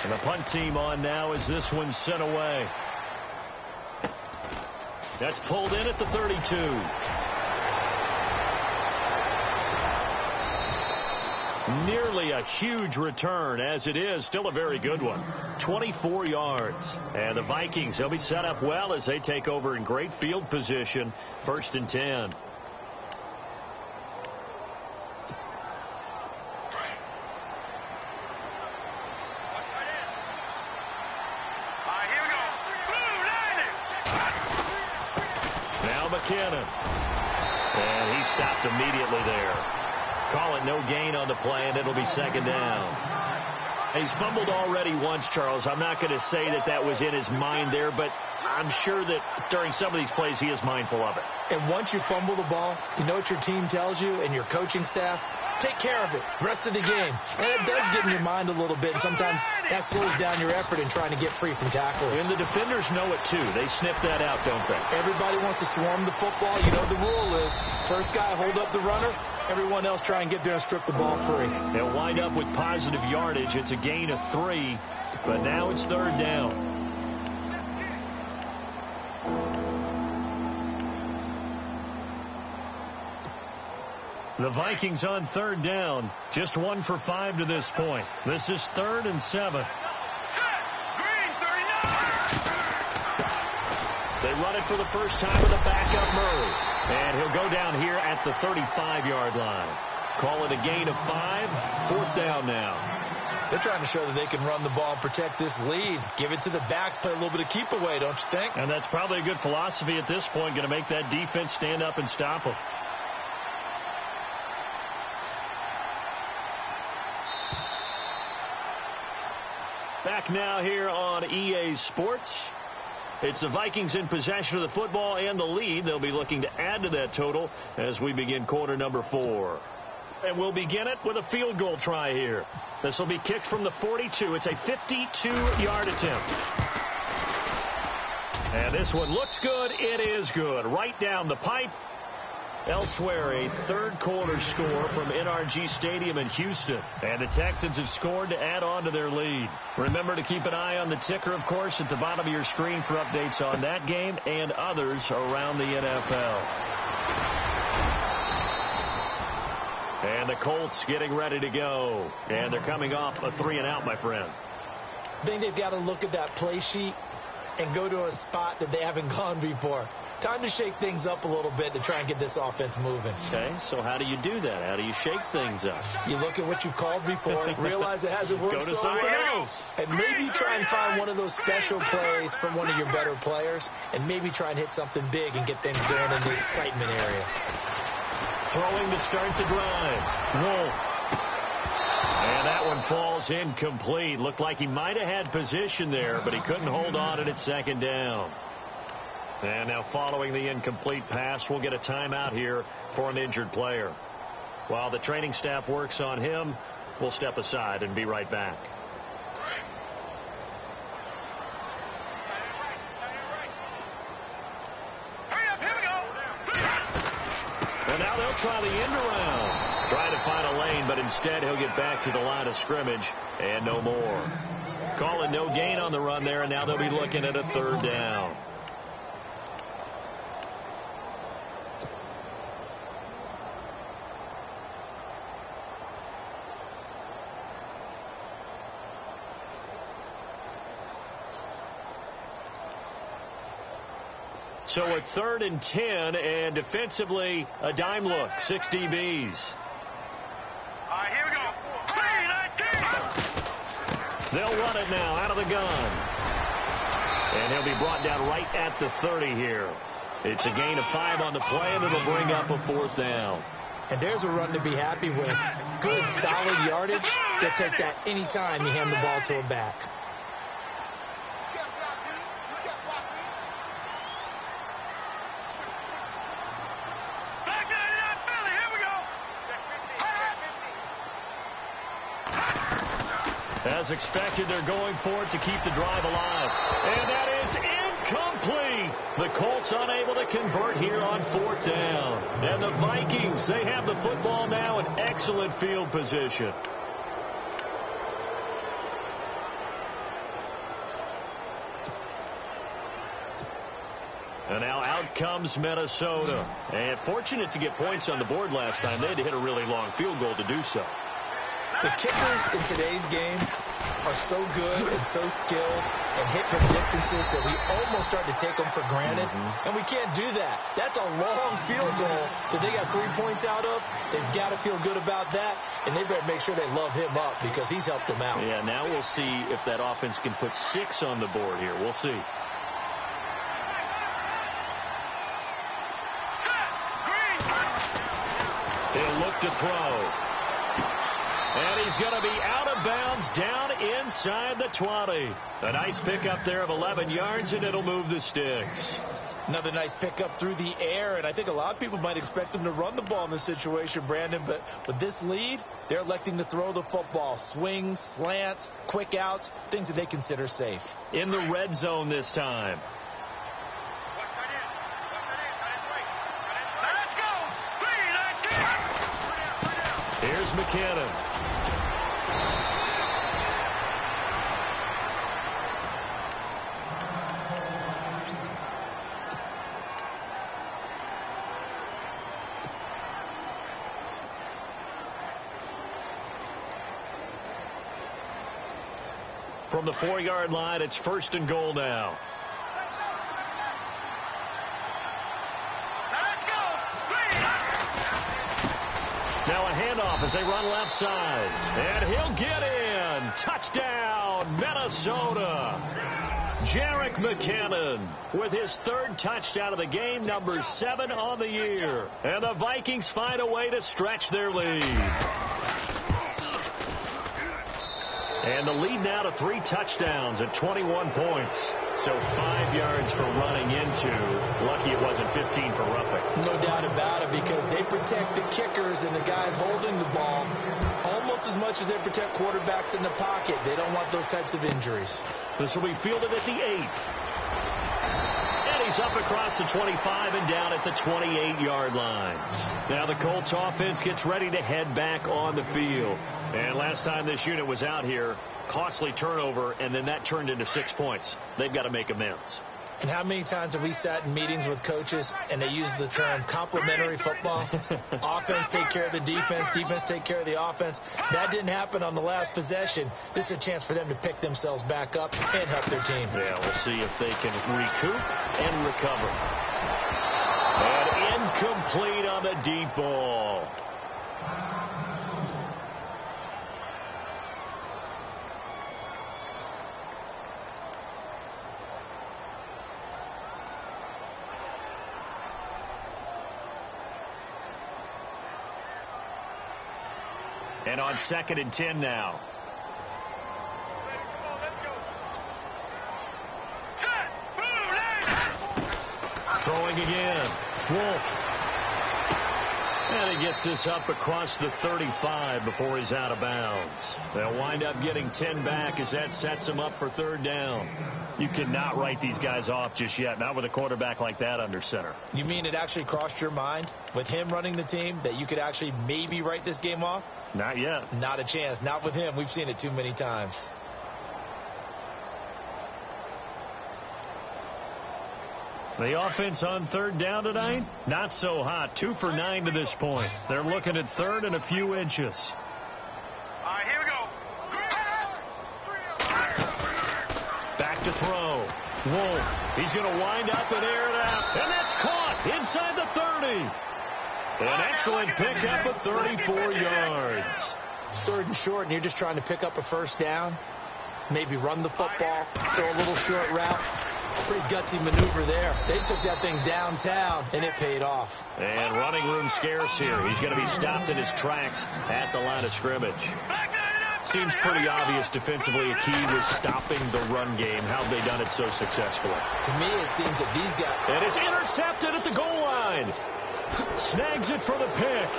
And the punt team on now as this one's sent away. That's pulled in at the 32. Nearly a huge return, as it is still a very good one. 24 yards. And the Vikings, they'll be set up well as they take over in great field position. 1st and 10. Now McKinnon. And he stopped immediately there. Call it no gain on the play, and it'll be 2nd down. He's fumbled already once, Charles. I'm not going to say that that was in his mind there, but I'm sure that during some of these plays he is mindful of it. And once you fumble the ball, you know what your team tells you and your coaching staff? Take care of it rest of the game. And it does get in your mind a little bit, and sometimes that slows down your effort in trying to get free from tacklers. And the defenders know it, too. They sniff that out, don't they? Everybody wants to swarm the football. You know the rule is first guy hold up the runner, everyone else try and get there and strip the ball free. They'll wind up with positive yardage. It's a gain of 3, but now it's 3rd down. The Vikings on 3rd down. Just 1 for 5 to this point. This is 3rd and 7. They run it for the first time with a backup Murray. And he'll go down here at the 35-yard line. Call it a gain of 5. 4th down now. They're trying to show that they can run the ball and protect this lead. Give it to the backs, play a little bit of keep away, don't you think? And that's probably a good philosophy at this point. Going to make that defense stand up and stop them. Back now here on EA Sports. It's the Vikings in possession of the football and the lead. They'll be looking to add to that total as we begin quarter number 4. And we'll begin it with a field goal try here. This will be kicked from the 42. It's a 52-yard attempt. And this one looks good. It is good. Right down the pipe. Elsewhere, a third quarter score from NRG Stadium in Houston. And the Texans have scored to add on to their lead. Remember to keep an eye on the ticker, of course, at the bottom of your screen for updates on that game and others around the NFL. And the Colts getting ready to go. And they're coming off a 3-and-out, my friend. I think they've got to look at that play sheet and go to a spot that they haven't gone before. Time to shake things up a little bit to try and get this offense moving. Okay, so how do you do that? How do you shake things up? You look at what you've called before, realize it hasn't worked Go to so somebody well, else. and maybe try and find one of those special plays from one of your better players, and maybe try and hit something big and get things going in the excitement area. Throwing to start the drive. Wolf. And that one falls incomplete. Looked like he might have had position there, but he couldn't hold on and it's 2nd down. And now following the incomplete pass, we'll get a timeout here for an injured player. While the training staff works on him, we'll step aside and be right back. Well, now they'll try the end around. Trying to find a lane, but instead he'll get back to the line of scrimmage and no more. Call it no gain on the run there, and now they'll be looking at a 3rd down. So a 3rd and 10, and defensively a dime look. 6 DBs. All right, here we go. 3-19. They'll run it now out of the gun. And he'll be brought down right at the 30 here. It's a gain of 5 on the play, and it'll bring up a 4th down. And there's a run to be happy with. Good, solid yardage. They'll take that anytime you hand the ball to a back. As expected, they're going for it to keep the drive alive. And that is incomplete. The Colts unable to convert here on 4th down. And the Vikings, they have the football now in excellent field position. And now out comes Minnesota. And fortunate to get points on the board last time. They had to hit a really long field goal to do so. The kickers in today's game are so good and so skilled and hit from distances that we almost start to take them for granted. And we can't do that. That's a long field goal that they got 3 points out of. They've got to feel good about that. And they better make sure they love him up because he's helped them out. Yeah, now we'll see if that offense can put 6 on the board here. We'll see. He'll look to throw. And he's going to be out of bounds down inside the 20. A nice pickup there of 11 yards, and it'll move the sticks. Another nice pickup through the air, and I think a lot of people might expect them to run the ball in this situation, Brandon, but with this lead, they're electing to throw the football. Swings, slants, quick outs, things that they consider safe. In the red zone this time. Here's McKinnon. From the 4-yard line, it's 1st and goal now. Now a handoff as they run left side. And he'll get in. Touchdown, Minnesota. Jerick McKinnon with his 3rd touchdown of the game, number 7 on the year. And the Vikings find a way to stretch their lead. And the lead now to 3 touchdowns at 21 points. So 5 yards for running into. Lucky it wasn't 15 for roughing. No doubt about it, because they protect the kickers and the guys holding the ball almost as much as they protect quarterbacks in the pocket. They don't want those types of injuries. This will be fielded at the 8. And he's up across the 25 and down at the 28-yard line. Now the Colts offense gets ready to head back on the field. And last time this unit was out here, costly turnover, and then that turned into 6 points. They've got to make amends. And how many times have we sat in meetings with coaches and they use the term complementary football? Offense take care of the defense, defense take care of the offense. That didn't happen on the last possession. This is a chance for them to pick themselves back up and help their team. Yeah, we'll see if they can recoup and recover. And incomplete on the deep ball. And on 2nd and 10 now. Throwing again. Wolf. And he gets this up across the 35 before he's out of bounds. They'll wind up getting 10 back as that sets him up for 3rd down. You cannot write these guys off just yet, not with a quarterback like that under center. You mean it actually crossed your mind with him running the team that you could actually maybe write this game off? Not yet. Not a chance. Not with him. We've seen it too many times. The offense on 3rd down tonight, not so hot. 2 for 9 to this point. They're looking at 3rd and a few inches. All right, here we go. Back to throw. Wolf. He's going to wind up and air it out. And that's caught inside the 30. An excellent pickup of 34 yards. 3rd and short, and you're just trying to pick up a 1st down. Maybe run the football, throw a little short route. Pretty gutsy maneuver there. They took that thing downtown, and it paid off. And running room scarce here. He's going to be stopped in his tracks at the line of scrimmage. Seems pretty obvious defensively a key was stopping the run game. How have they done it so successfully? To me, it seems that these guys... And it's intercepted at the goal line. Snags it for the pick.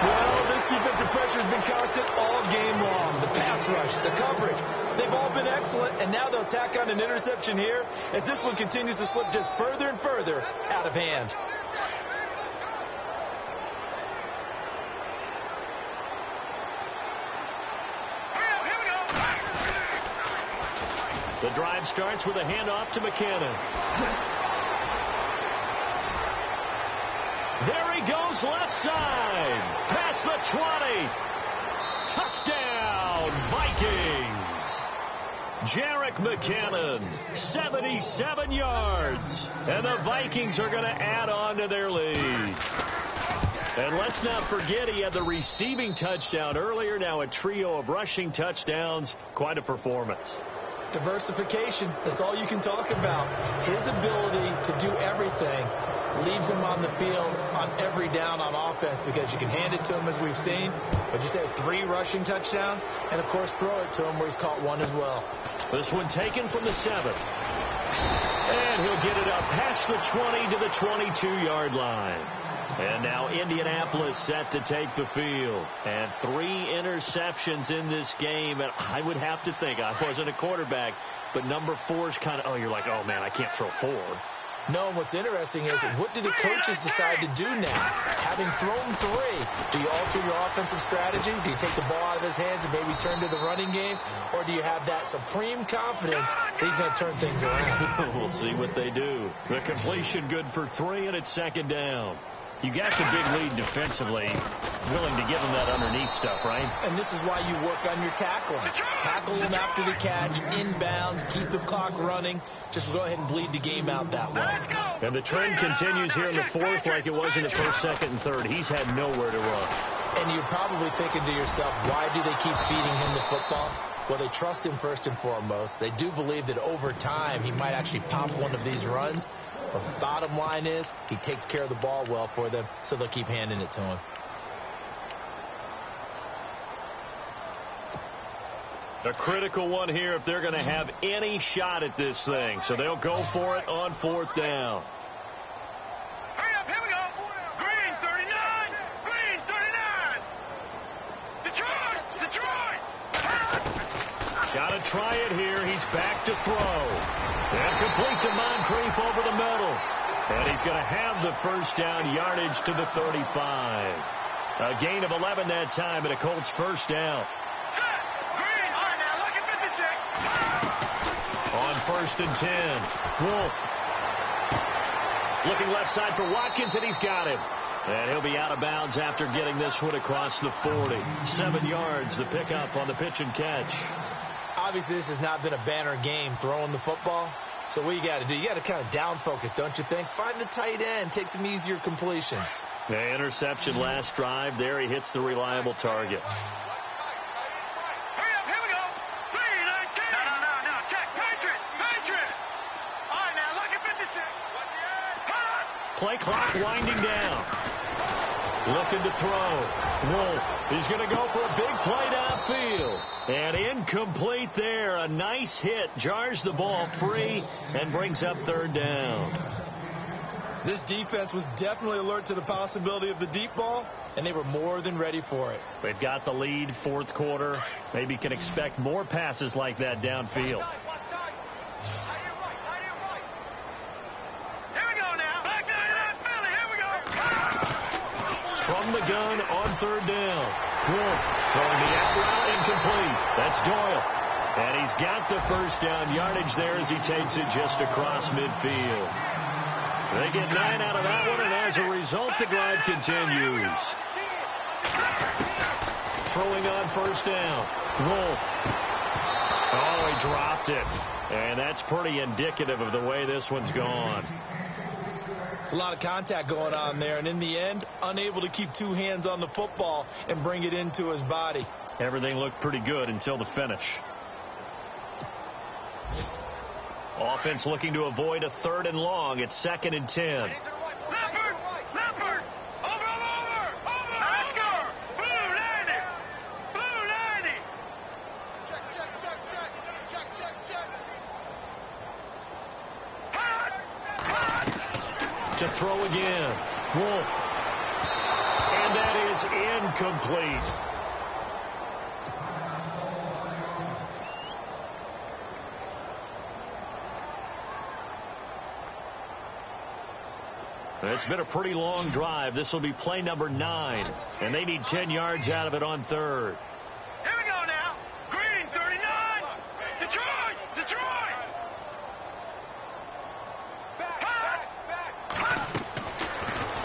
Well, this defensive pressure pressure's been constant all game long. The pass rush, the coverage, they've all been excellent, and now they'll tack on an interception here as this one continues to slip just further and further out of hand. The drive starts with a handoff to McKinnon. There he goes left side. Past the 20. Touchdown, Vikings. Jerick McKinnon, 77 yards. And the Vikings are going to add on to their lead. And let's not forget he had the receiving touchdown earlier. Now a trio of rushing touchdowns. Quite a performance. Diversification, that's all you can talk about. His ability to do everything leaves him on the field on every down on offense because you can hand it to him as we've seen. But you say 3 rushing touchdowns, and of course throw it to him where he's caught 1 as well. This one taken from the 7. And he'll get it up past the 20 to the 22-yard line. And now Indianapolis set to take the field. And 3 interceptions in this game. And I would have to think, I wasn't a quarterback, but number 4 is kind of, you're like, oh, man, I can't throw 4. No, and what's interesting is what do the coaches decide to do now? Having thrown 3, do you alter your offensive strategy? Do you take the ball out of his hands and maybe turn to the running game? Or do you have that supreme confidence that he's going to turn things around? We'll see what they do. The completion good for 3, and it's 2nd down. You got the big lead defensively, willing to give them that underneath stuff, right? And this is why you work on your tackling. Tackle them after the catch, inbounds, keep the clock running. Just go ahead and bleed the game out that way. And the trend continues here in the 4th like it was in the 1st, 2nd, and 3rd. He's had nowhere to run. And you're probably thinking to yourself, why do they keep feeding him the football? Well, they trust him first and foremost. They do believe that over time he might actually pop one of these runs. But the bottom line is he takes care of the ball well for them, so they'll keep handing it to him. A critical one here if they're going to have any shot at this thing. So they'll go for it on 4th down. Hurry up, here we go. Green 39. Green 39. Detroit. Got to try it here. He's back to throw. And complete to Moncrief over the middle. And he's going to have the 1st down, yardage to the 35. A gain of 11 that time, and a Colts 1st down. Set. Green. All right, now look at 56. On 1st and 10. Wolf. Looking left side for Watkins, and he's got him. And he'll be out of bounds after getting this one across the 40. 7 yards, the pickup on the pitch and catch. Obviously, this has not been a banner game throwing the football. So what you got to do, you got to kind of down focus, don't you think? Find the tight end, take some easier completions. The interception last drive. There he hits the reliable target. Hurry up, here we go. 3-19. No. Check. Patriot. All right, now look at 56. Play clock winding down. Looking to throw. Wolf is going to go for a big play downfield. And incomplete there. A nice hit. Jars the ball free and brings up 3rd down. This defense was definitely alert to the possibility of the deep ball, and they were more than ready for it. They've got the lead 4th quarter. Maybe can expect more passes like that downfield. From the gun on 3rd down. Wolf throwing the out route incomplete. That's Doyle. And he's got the 1st down yardage there as he takes it just across midfield. They get 9 out of that one, and as a result, the drive continues. Throwing on 1st down. Wolf. Oh, he dropped it. And that's pretty indicative of the way this one's gone. It's a lot of contact going on there, and in the end, unable to keep 2 hands on the football and bring it into his body. Everything looked pretty good until the finish. Offense looking to avoid a 3rd and long. It's 2nd and 10. Leopard! Over! Let's go! Blue 90! Check. To throw again. Wolf. And that is incomplete. It's been a pretty long drive. This will be play number 9, and they need 10 yards out of it on third. Here we go now. Green, 39. Detroit.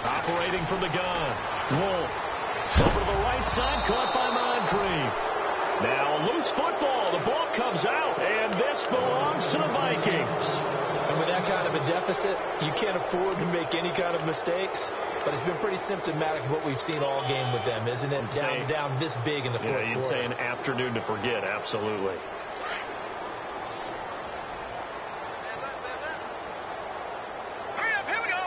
Operating from the gun. Wolf. Over to the right side. Caught by Moncrief. Now a loose football. The ball comes out, and this belongs to the Vikings. And with that kind of a deficit, you can't afford to make any kind of mistakes. But it's been pretty symptomatic of what we've seen all game with them, isn't it? Down this big in the fourth quarter. You'd say an afternoon to forget, absolutely. Hurry up, here we go.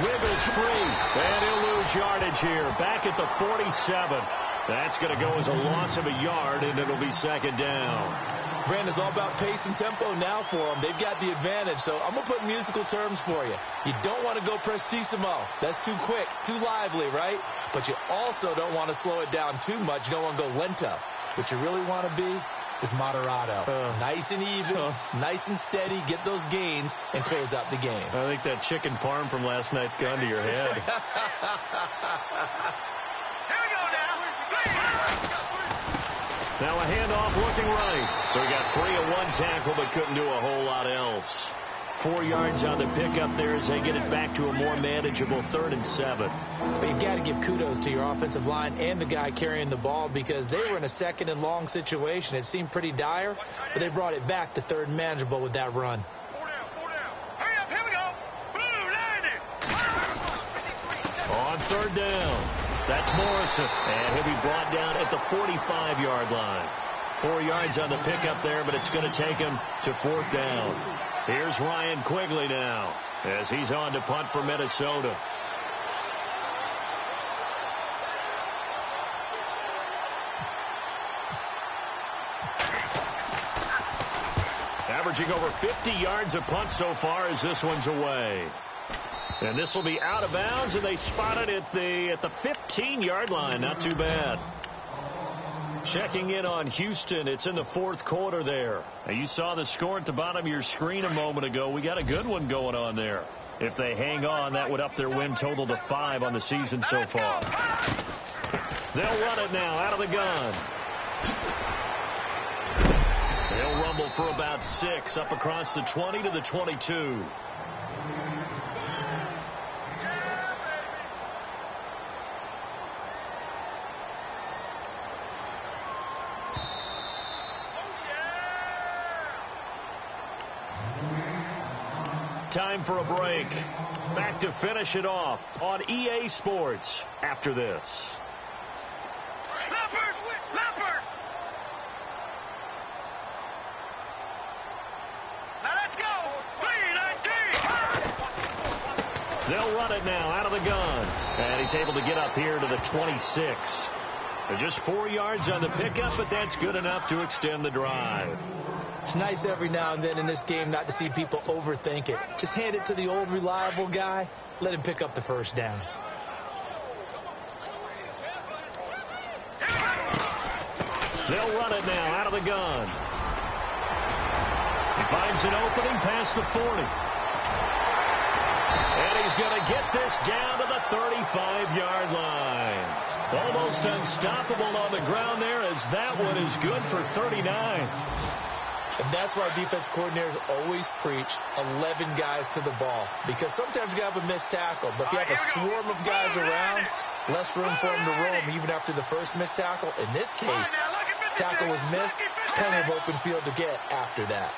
Wiggles free, and he'll lose yardage here. Back at the 47. That's going to go as a loss of a yard, and it'll be second down. Brandon, it's all about pace and tempo now for them. They've got the advantage, so I'm going to put musical terms for you. You don't want to go prestissimo. That's too quick, too lively, right? But you also don't want to slow it down too much. You don't want to go lento. What you really want to be is moderato. Nice and even, nice and steady, get those gains, and close out the game. I think that chicken parm from last night's gone to your head. Here we go now. Now a handoff looking right. So he got free of one tackle but couldn't do a whole lot else. 4 yards on the pickup there as they get it back to a more manageable 3rd and 7. But you've got to give kudos to your offensive line and the guy carrying the ball because they were in a 2nd and long situation. It seemed pretty dire, but they brought it back to 3rd and manageable with that run. Hurry up, here we go. Blue, 90. On 3rd down. That's Morrison, and he'll be brought down at the 45-yard line. 4 yards on the pickup there, but it's going to take him to 4th down. Here's Ryan Quigley now as he's on to punt for Minnesota. Averaging over 50 yards a punt so far as this one's away. And this will be out of bounds, and they spot it at the 15-yard line. Not too bad. Checking in on Houston. It's in the 4th quarter there. Now, you saw the score at the bottom of your screen a moment ago. We got a good one going on there. If they hang on, that would up their win total to 5 on the season so far. They'll run it now out of the gun. They'll rumble for about 6 up across the 20 to the 22. Time for a break. Back to finish it off on EA Sports after this. Leopard! Now let's go! 3-19! They'll run it now out of the gun. And he's able to get up here to the 26. Just 4 yards on the pickup, but that's good enough to extend the drive. It's nice every now and then in this game not to see people overthink it. Just hand it to the old reliable guy. Let him pick up the 1st down. They'll run it now out of the gun. He finds an opening past the 40. And he's going to get this down to the 35-yard line. Almost unstoppable on the ground there as that one is good for 39. And that's why defense coordinators always preach 11 guys to the ball. Because sometimes you have a missed tackle. But if you have a swarm of guys around, less room for them to roam even after the first missed tackle. In this case, tackle was missed. Plenty of open field to get after that.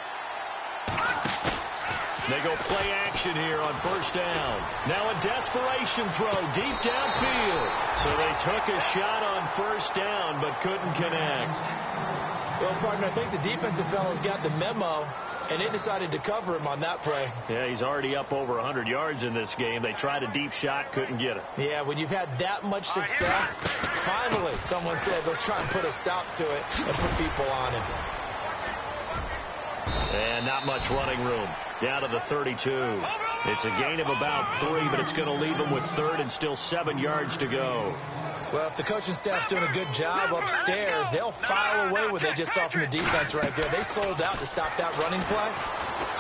They go play action here on 1st down. Now a desperation throw deep downfield. So they took a shot on 1st down but couldn't connect. Well, partner, I think the defensive fellows got the memo, and they decided to cover him on that play. Yeah, he's already up over 100 yards in this game. They tried a deep shot, couldn't get it. Yeah, when you've had that much success, finally someone said, let's try and put a stop to it and put people on him. And not much running room. Down to the 32. It's a gain of about 3, but it's going to leave them with 3rd and still 7 yards to go. Well, if the coaching staff's doing a good job upstairs, they'll file away what they just saw from the defense right there. They sold out to stop that running play.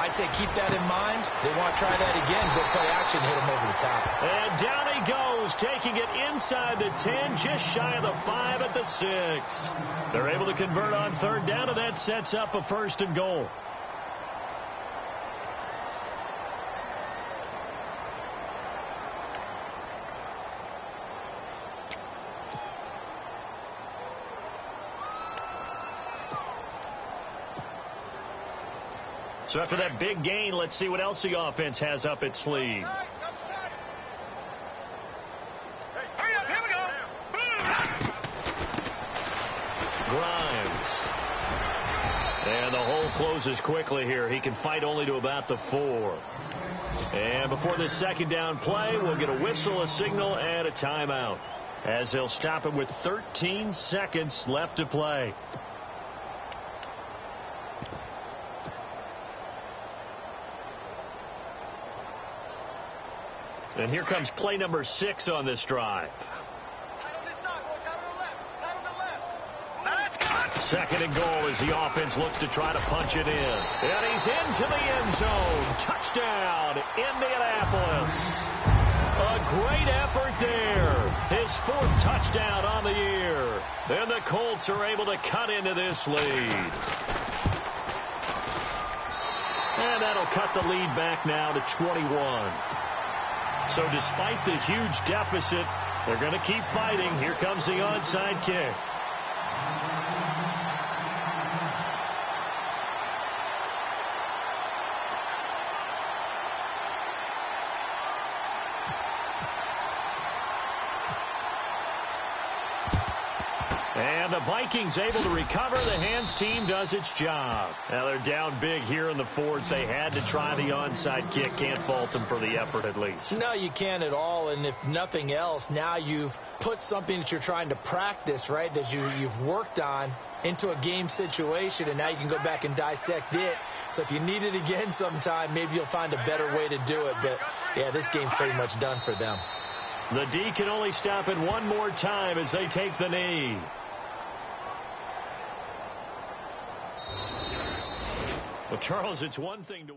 I'd say keep that in mind. They want to try that again. Go play action, hit them over the top. And down he goes, taking it inside the 10, just shy of the 5 at the 6. They're able to convert on third down, and that sets up a 1st and goal. So after that big gain, let's see what else the offense has up its sleeve. Hurry up, here we go. Grimes. And the hole closes quickly here. He can fight only to about the 4. And before this 2nd down play, we'll get a whistle, a signal, and a timeout, as they'll stop it with 13 seconds left to play. And here comes play number 6 on this drive. 2nd and goal as the offense looks to try to punch it in. And he's into the end zone. Touchdown, Indianapolis. A great effort there. His 4th touchdown on the year. And the Colts are able to cut into this lead. And that'll cut the lead back now to 21. So despite the huge deficit, they're going to keep fighting. Here comes the onside kick. And the Vikings able to recover. The hands team does its job. Now they're down big here in the 4th. They had to try the onside kick. Can't fault them for the effort at least. No, you can't at all. And if nothing else, now you've put something that you're trying to practice, right, that you've worked on into a game situation, and now you can go back and dissect it. So if you need it again sometime, maybe you'll find a better way to do it. But, yeah, this game's pretty much done for them. The D can only stop it one more time as they take the knee. Well, Charles, it's one thing to...